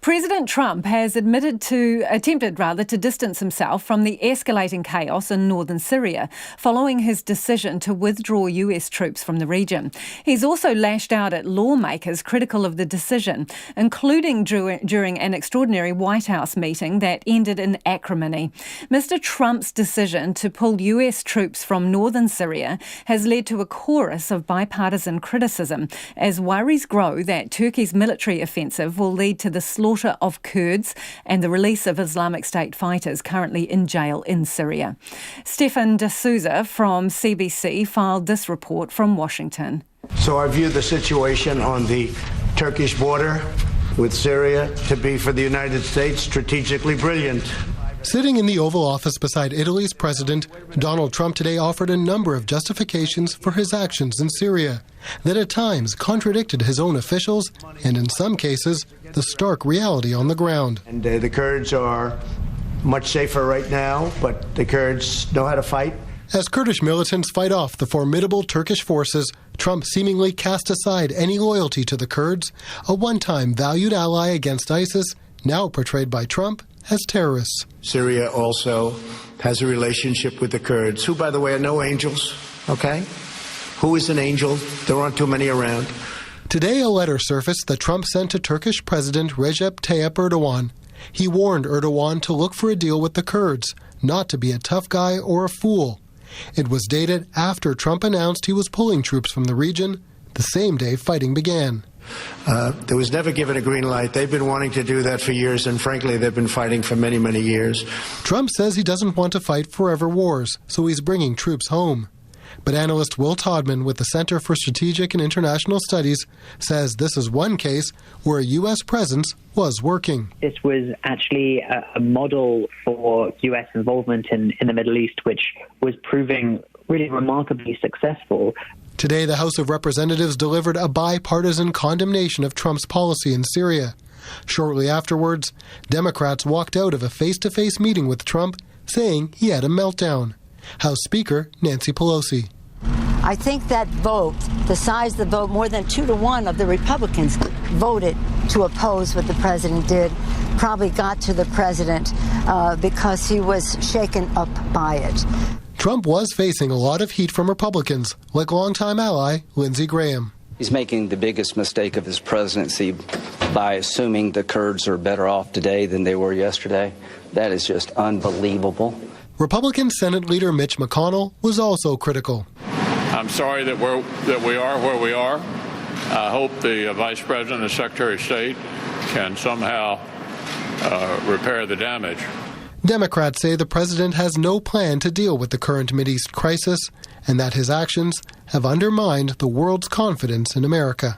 President Trump has attempted to distance himself from the escalating chaos in northern Syria following his decision to withdraw US troops from the region. He's also lashed out at lawmakers critical of the decision, including during an extraordinary White House meeting that ended in acrimony. Mr. Trump's decision to pull US troops from northern Syria has led to a chorus of bipartisan criticism, as worries grow that Turkey's military offensive will lead to the slaughter of Kurds and the release of Islamic State fighters currently in jail in Syria. Stefan de Souza from CBC filed this report from Washington. So I view the situation on the Turkish border with Syria to be, for the United States, strategically brilliant. Sitting in the Oval Office beside Italy's President, Donald Trump today offered a number of justifications for his actions in Syria that at times contradicted his own officials and, in some cases, the stark reality on the ground. And the Kurds are much safer right now, but the Kurds know how to fight. As Kurdish militants fight off the formidable Turkish forces, Trump seemingly cast aside any loyalty to the Kurds, a one-time valued ally against ISIS, now portrayed by Trump as terrorists. Syria also has a relationship with the Kurds, who, by the way, are no angels, okay? Who is an angel? There aren't too many around. Today, a letter surfaced that Trump sent to Turkish President Recep Tayyip Erdogan. He warned Erdogan to look for a deal with the Kurds, not to be a tough guy or a fool. It was dated after Trump announced he was pulling troops from the region, the same day fighting began. There was never given a green light. They've been wanting to do that for years, and frankly, they've been fighting for many, many years. Trump says he doesn't want to fight forever wars, so he's bringing troops home. But analyst Will Todman with the Center for Strategic and International Studies says this is one case where a U.S. presence was working. This was actually a model for U.S. involvement in the Middle East, which was proving really remarkably successful. Today, the House of Representatives delivered a bipartisan condemnation of Trump's policy in Syria. Shortly afterwards, Democrats walked out of a face-to-face meeting with Trump, saying he had a meltdown. House Speaker Nancy Pelosi. I think that vote, the size of the vote, more than 2-1 of the Republicans voted to oppose what the president did, probably got to the president because he was shaken up by it. Trump was facing a lot of heat from Republicans, like longtime ally Lindsey Graham. He's making the biggest mistake of his presidency by assuming the Kurds are better off today than they were yesterday. That is just unbelievable. Republican Senate Leader Mitch McConnell was also critical. I'm sorry that we are where we are. I hope the Vice President and Secretary of State can somehow repair the damage. Democrats say the president has no plan to deal with the current Mideast crisis and that his actions have undermined the world's confidence in America.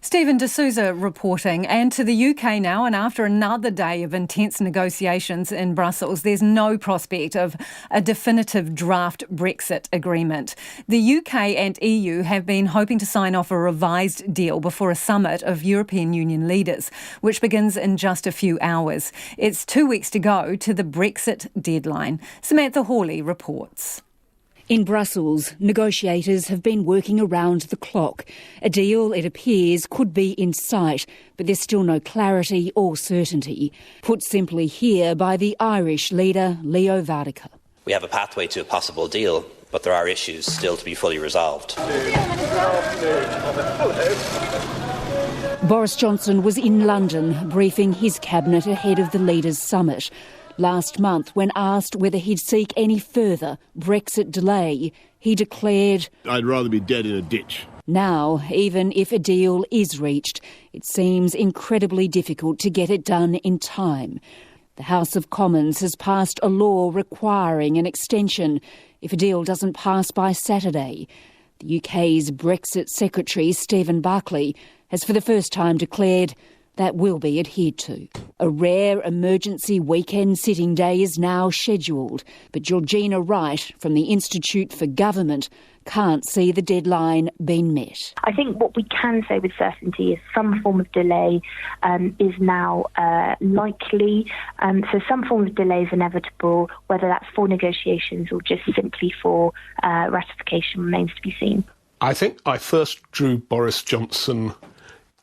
Stephen D'Souza reporting. And to the UK now, and after another day of intense negotiations in Brussels, there's no prospect of a definitive draft Brexit agreement. The UK and EU have been hoping to sign off a revised deal before a summit of European Union leaders, which begins in just a few hours. It's 2 weeks to go to the Brexit deadline. Samantha Hawley reports. In Brussels, negotiators have been working around the clock. A deal, it appears, could be in sight, but there's still no clarity or certainty. Put simply here by the Irish leader, Leo Varadkar. We have a pathway to a possible deal, but there are issues still to be fully resolved. Boris Johnson was in London briefing his cabinet ahead of the leaders' summit. Last month, when asked whether he'd seek any further Brexit delay, he declared, "I'd rather be dead in a ditch." Now, even if a deal is reached, it seems incredibly difficult to get it done in time. The House of Commons has passed a law requiring an extension if a deal doesn't pass by Saturday. The UK's Brexit Secretary, Stephen Barclay, has for the first time declared that will be adhered to. A rare emergency weekend sitting day is now scheduled, but Georgina Wright from the Institute for Government can't see the deadline being met. I think what we can say with certainty is some form of delay is now likely. So some form of delay is inevitable, whether that's for negotiations or just simply for ratification remains to be seen. I think I first drew Boris Johnson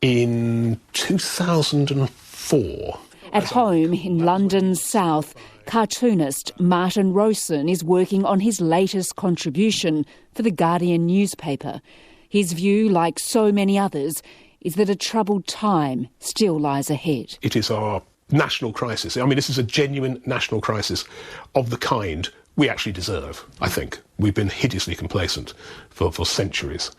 in 2004. At home in London's south, cartoonist Martin Rowson is working on his latest contribution for the Guardian newspaper. His view, like so many others, is that a troubled time still lies ahead. It is our national crisis. I mean, this is a genuine national crisis of the kind we actually deserve, I think. We've been hideously complacent for centuries.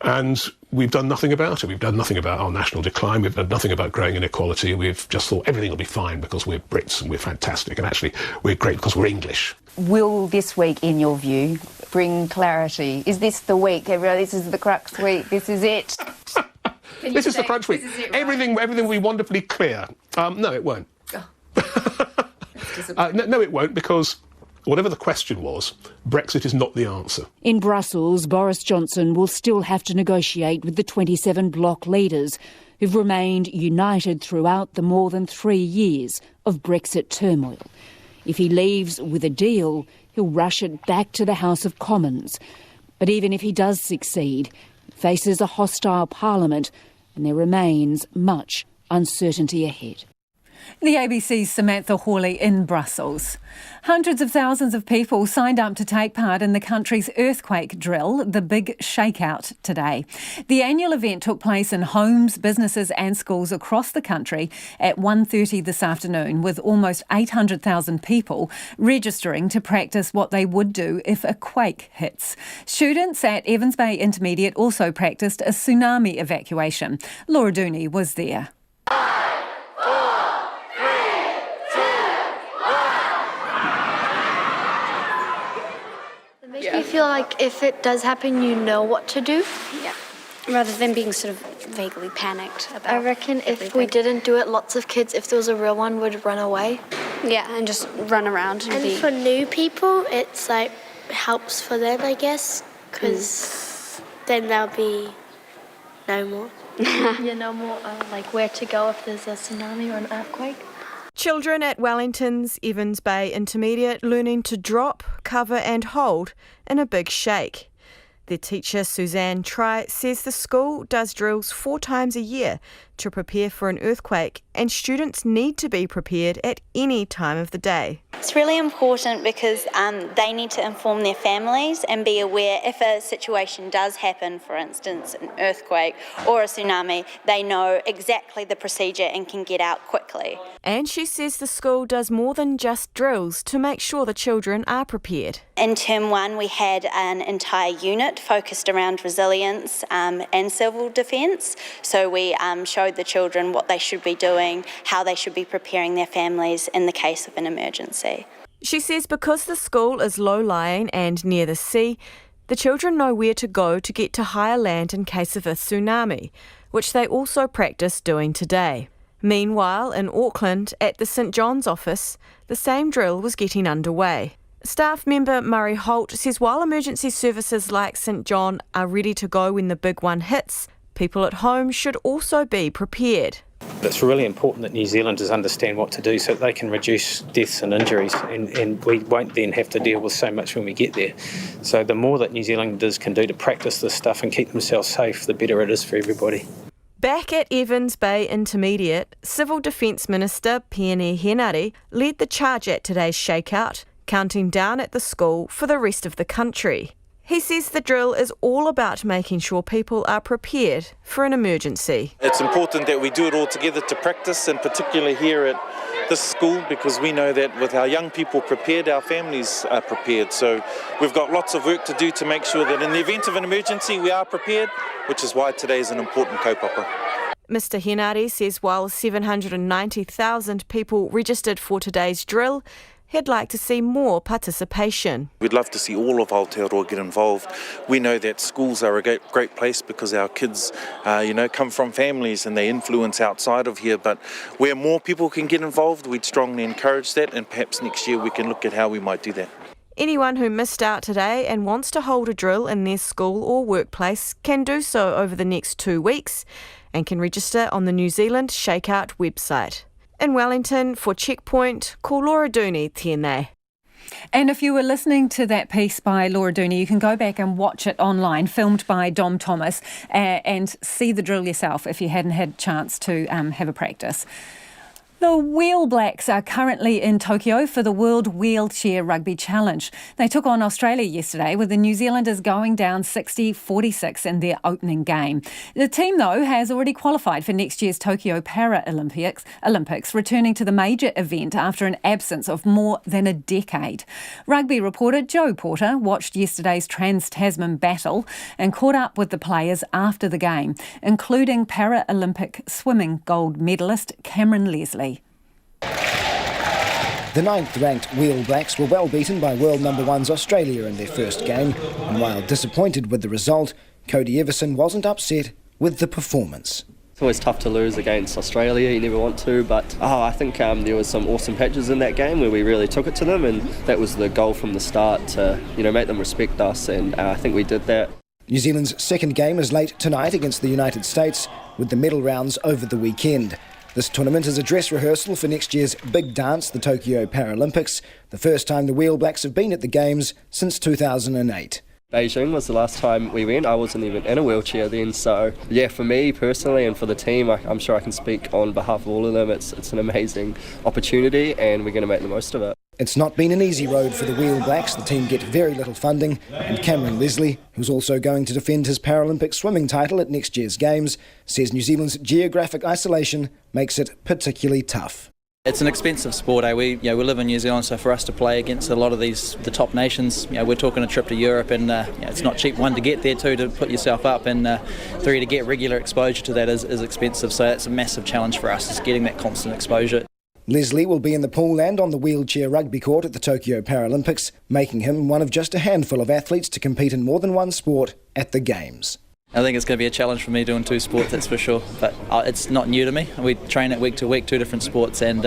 And we've done nothing about it. We've done nothing about our national decline. We've done nothing about growing inequality. We've just thought everything will be fine because we're Brits and we're fantastic. And actually, we're great because we're English. Will this week, in your view, bring clarity? Is this the week? Everybody, this is the crux week. This is it. This is the crunch week. Right? Everything will be wonderfully clear. No, it won't. No, it won't, because whatever the question was, Brexit is not the answer. In Brussels, Boris Johnson will still have to negotiate with the 27 bloc leaders who've remained united throughout the more than 3 years of Brexit turmoil. If he leaves with a deal, he'll rush it back to the House of Commons. But even if he does succeed, he faces a hostile parliament and there remains much uncertainty ahead. The ABC's Samantha Hawley in Brussels. Hundreds of thousands of people signed up to take part in the country's earthquake drill, the Big Shakeout, today. The annual event took place in homes, businesses and schools across the country at 1:30 this afternoon, with almost 800,000 people registering to practice what they would do if a quake hits. Students at Evans Bay Intermediate also practiced a tsunami evacuation. Laura Dooney was there. You feel like if it does happen, you know what to do. Yeah. Rather than being sort of vaguely panicked about I reckon everything. If we didn't do it, lots of kids, if there was a real one, would run away. Yeah, and just run around. And for new people, it's like helps for them, I guess, because Then there'll be no more. No more like where to go if there's a tsunami or an earthquake. Children at Wellington's Evans Bay Intermediate learning to drop, cover and hold in a big shake. Their teacher, Suzanne Try, says the school does drills 4 times a year to prepare for an earthquake, and students need to be prepared at any time of the day. It's really important because they need to inform their families and be aware if a situation does happen, for instance, an earthquake or a tsunami, they know exactly the procedure and can get out quickly. And she says the school does more than just drills to make sure the children are prepared. In Term 1, we had an entire unit focused around resilience and civil defence. So we showed the children what they should be doing, how they should be preparing their families in the case of an emergency. She says because the school is low-lying and near the sea, the children know where to go to get to higher land in case of a tsunami, which they also practice doing today. Meanwhile, in Auckland, at the St John's office, the same drill was getting underway. Staff member Murray Holt says while emergency services like St John are ready to go when the big one hits, people at home should also be prepared. It's really important that New Zealanders understand what to do so that they can reduce deaths and injuries, and we won't then have to deal with so much when we get there. So the more that New Zealanders can do to practice this stuff and keep themselves safe, the better it is for everybody. Back at Evans Bay Intermediate, Civil Defence Minister Peeni Henare led the charge at today's shakeout, counting down at the school for the rest of the country. He says the drill is all about making sure people are prepared for an emergency. It's important that we do it all together to practice, and particularly here at this school, because we know that with our young people prepared, our families are prepared. So we've got lots of work to do to make sure that in the event of an emergency we are prepared, which is why today is an important kaupapa. Mr Henare says while 790,000 people registered for today's drill, he'd like to see more participation. We'd love to see all of Aotearoa get involved. We know that schools are a great place because our kids, come from families and they influence outside of here. But where more people can get involved, we'd strongly encourage that, and perhaps next year we can look at how we might do that. Anyone who missed out today and wants to hold a drill in their school or workplace can do so over the next 2 weeks and can register on the New Zealand Shakeout website. In Wellington, for Checkpoint, ko Laura Dooney tēnei. And if you were listening to that piece by Laura Dooney, you can go back and watch it online, filmed by Dom Thomas, and see the drill yourself if you hadn't had a chance to have a practice. The Wheel Blacks are currently in Tokyo for the World Wheelchair Rugby Challenge. They took on Australia yesterday, with the New Zealanders going down 60-46 in their opening game. The team, though, has already qualified for next year's Tokyo Paralympics, returning to the major event after an absence of more than a decade. Rugby reporter Joe Porter watched yesterday's Trans-Tasman battle and caught up with the players after the game, including Paralympic swimming gold medalist Cameron Leslie. The 9th-ranked Wheel Blacks were well beaten by world number 1's Australia in their first game, and while disappointed with the result, Cody Everson wasn't upset with the performance. It's always tough to lose against Australia, you never want to, but I think there was some awesome patches in that game where we really took it to them, and that was the goal from the start to make them respect us, and I think we did that. New Zealand's second game is late tonight against the United States, with the medal rounds over the weekend. This tournament is a dress rehearsal for next year's big dance, the Tokyo Paralympics, the first time the Wheel Blacks have been at the Games since 2008. Beijing was the last time we went. I wasn't even in a wheelchair then, so yeah, for me personally and for the team, I'm sure I can speak on behalf of all of them. It's an amazing opportunity and we're going to make the most of it. It's not been an easy road for the Wheel Blacks. The team get very little funding, and Cameron Leslie, who's also going to defend his Paralympic swimming title at next year's Games, says New Zealand's geographic isolation makes it particularly tough. It's an expensive sport. We live in New Zealand, so for us to play against a lot of the top nations, we're talking a trip to Europe, and it's not cheap. 1, to get there, 2, to put yourself up, and 3, to get regular exposure to that is expensive. So it's a massive challenge for us, is getting that constant exposure. Leslie will be in the pool and on the wheelchair rugby court at the Tokyo Paralympics, making him one of just a handful of athletes to compete in more than one sport at the Games. I think it's going to be a challenge for me doing 2 sports, that's for sure. But it's not new to me. We train it week to week, 2 different sports, and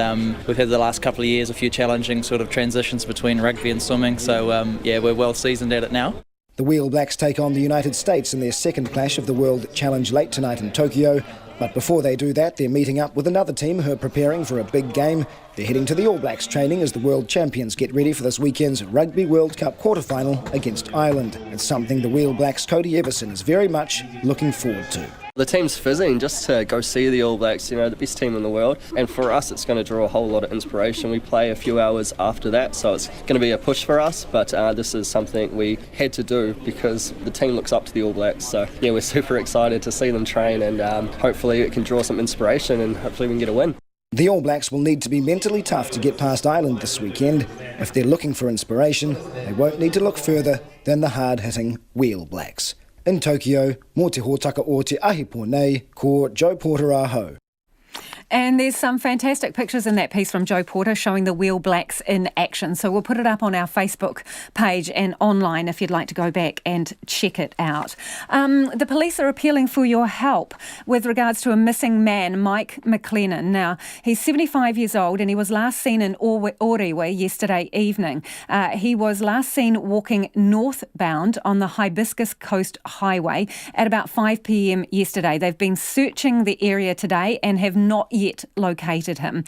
we've had the last couple of years a few challenging sort of transitions between rugby and swimming. So we're well seasoned at it now. The Wheel Blacks take on the United States in their second clash of the World Challenge late tonight in Tokyo. But before they do that, they're meeting up with another team who are preparing for a big game. They're heading to the All Blacks training as the world champions get ready for this weekend's Rugby World Cup quarterfinal against Ireland. It's something the Wheel Blacks' Cody Everson is very much looking forward to. The team's fizzing just to go see the All Blacks, the best team in the world. And for us, it's going to draw a whole lot of inspiration. We play a few hours after that, so it's going to be a push for us. But this is something we had to do because the team looks up to the All Blacks. So, yeah, we're super excited to see them train, and hopefully it can draw some inspiration and hopefully we can get a win. The All Blacks will need to be mentally tough to get past Ireland this weekend. If they're looking for inspiration, they won't need to look further than the hard-hitting Wheel Blacks. In Tokyo, mō te hōtaka o te ahi pōnei, ko Joe Porter aho. And there's some fantastic pictures in that piece from Joe Porter showing the Wheel Blacks in action. So we'll put it up on our Facebook page and online if you'd like to go back and check it out. The police are appealing for your help with regards to a missing man, Mike McLennan. Now, he's 75 years old and he was last seen in Orewa yesterday evening. He was last seen walking northbound on the Hibiscus Coast Highway at about 5 p.m. yesterday. They've been searching the area today and have not yet located him.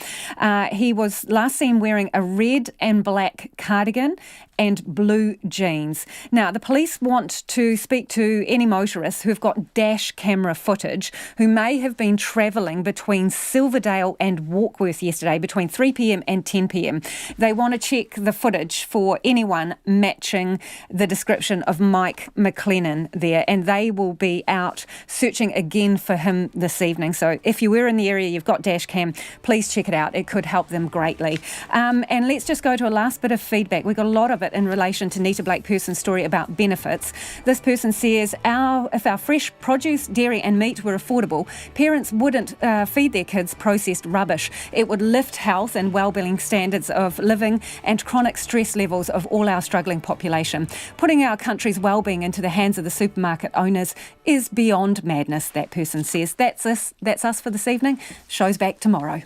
He was last seen wearing a red and black cardigan and blue jeans. Now, the police want to speak to any motorists who have got dash camera footage who may have been travelling between Silverdale and Warkworth yesterday between 3 p.m. and 10 p.m. They want to check the footage for anyone matching the description of Mike McLennan there, and they will be out searching again for him this evening. So if you were in the area, you've got dash cam, please check it out. It could help them greatly. And let's just go to a last bit of feedback. We got a lot of it in relation to Nita Blake Person's story about benefits. This person says, if our fresh produce, dairy and meat were affordable, parents wouldn't feed their kids processed rubbish. It would lift health and wellbeing standards of living and chronic stress levels of all our struggling population. Putting our country's wellbeing into the hands of the supermarket owners is beyond madness, that person says. That's us for this evening. Show's back tomorrow.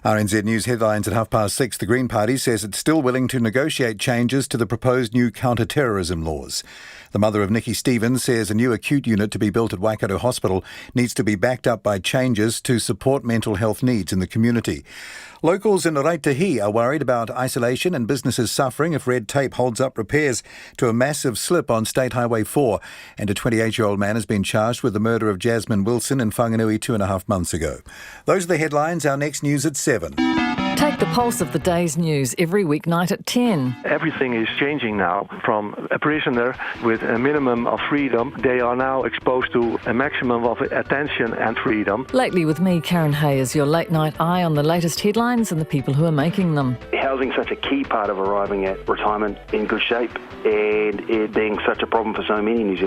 RNZ News headlines at 6:30. The Green Party says it's still willing to negotiate changes to the proposed new counterterrorism laws. The mother of Nikki Stevens says a new acute unit to be built at Waikato Hospital needs to be backed up by changes to support mental health needs in the community. Locals in Raitahi are worried about isolation and businesses suffering if red tape holds up repairs to a massive slip on State Highway 4. And a 28-year-old man has been charged with the murder of Jasmine Wilson in Whanganui 2.5 months ago. Those are the headlines. Our next news at 7. Take the pulse of the day's news every weeknight at 10. Everything is changing now. From a prisoner with a minimum of freedom, they are now exposed to a maximum of attention and freedom. Lately with me, Karen Hayes, your late night eye on the latest headlines and the people who are making them. Housing such a key part of arriving at retirement in good shape, and it being such a problem for so many New Zealanders.